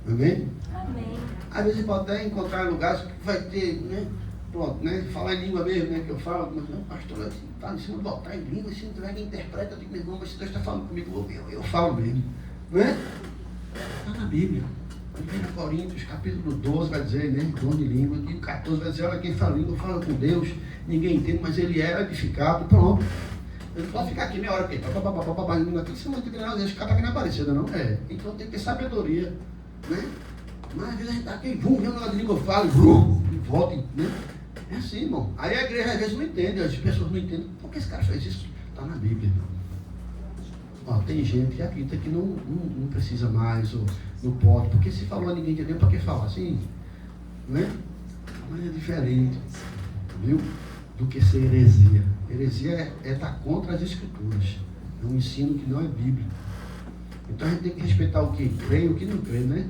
Amém? Amém. Às vezes pode até encontrar lugares que vai ter, né? Pronto, né? Falar em língua mesmo, né? Que eu falo, mas não, pastor, está em cima de botar em língua, se não tiver quem interpreta, eu digo, meu irmão, mas se Deus está falando comigo, eu falo mesmo. Não é? Está na Bíblia. 1 Coríntios, capítulo 12, vai dizer, né? Dom de língua. E 14 vai dizer, olha, quem fala língua fala com Deus, ninguém entende, mas ele é edificado, pronto. Eu não posso ficar aqui meia hora, porque aqui, você não vai entender nada, esse cara está aqui na Aparecida, não? É. Então tem que ter sabedoria, né? Mas às vezes a gente está aqui, vem um negócio de língua, eu falo, e volta, né? É assim, irmão. Aí a igreja às vezes não entende, as pessoas não entendem. Por que esse cara fez isso? Está na Bíblia. Ó, tem gente que acredita que não precisa mais, ou não pode, porque se falou ninguém entendeu, para que falar assim? Né? Mas é diferente, viu? Do que ser heresia. Heresia é estar contra as escrituras. É um ensino que não é bíblico. Então a gente tem que respeitar o que crê e o que não crê, né?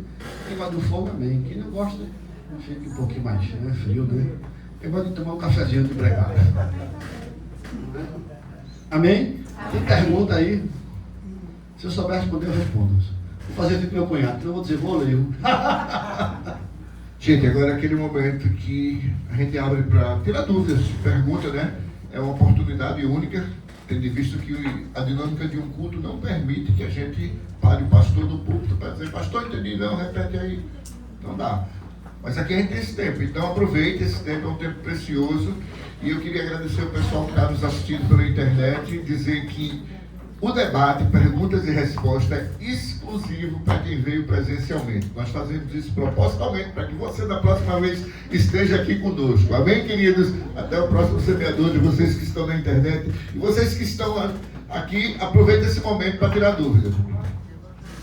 Quem gosta do fogo, amém. Quem não gosta, fica um pouquinho mais frio, né? Quem gosta de tomar um cafezinho de pregado. Amém? Tem pergunta aí? Se eu souber responder, eu respondo. Vou fazer aqui com meu cunhado, então eu vou dizer, vou ler. Gente, agora é aquele momento que a gente abre para tirar dúvidas, pergunta, né? É uma oportunidade única, tendo visto que a dinâmica de um culto não permite que a gente pare o pastor do púlpito para dizer, pastor, entendi, não, repete aí. Não dá. Mas aqui a gente tem esse tempo, então aproveite esse tempo, é um tempo precioso. E eu queria agradecer o pessoal que está nos assistindo pela internet e dizer que o debate, perguntas e respostas é exclusivo para quem veio presencialmente. Nós fazemos isso propositalmente para que você da próxima vez esteja aqui conosco. Amém, queridos? Até o próximo semeador de vocês que estão na internet. E vocês que estão aqui, aproveitem esse momento para tirar dúvidas.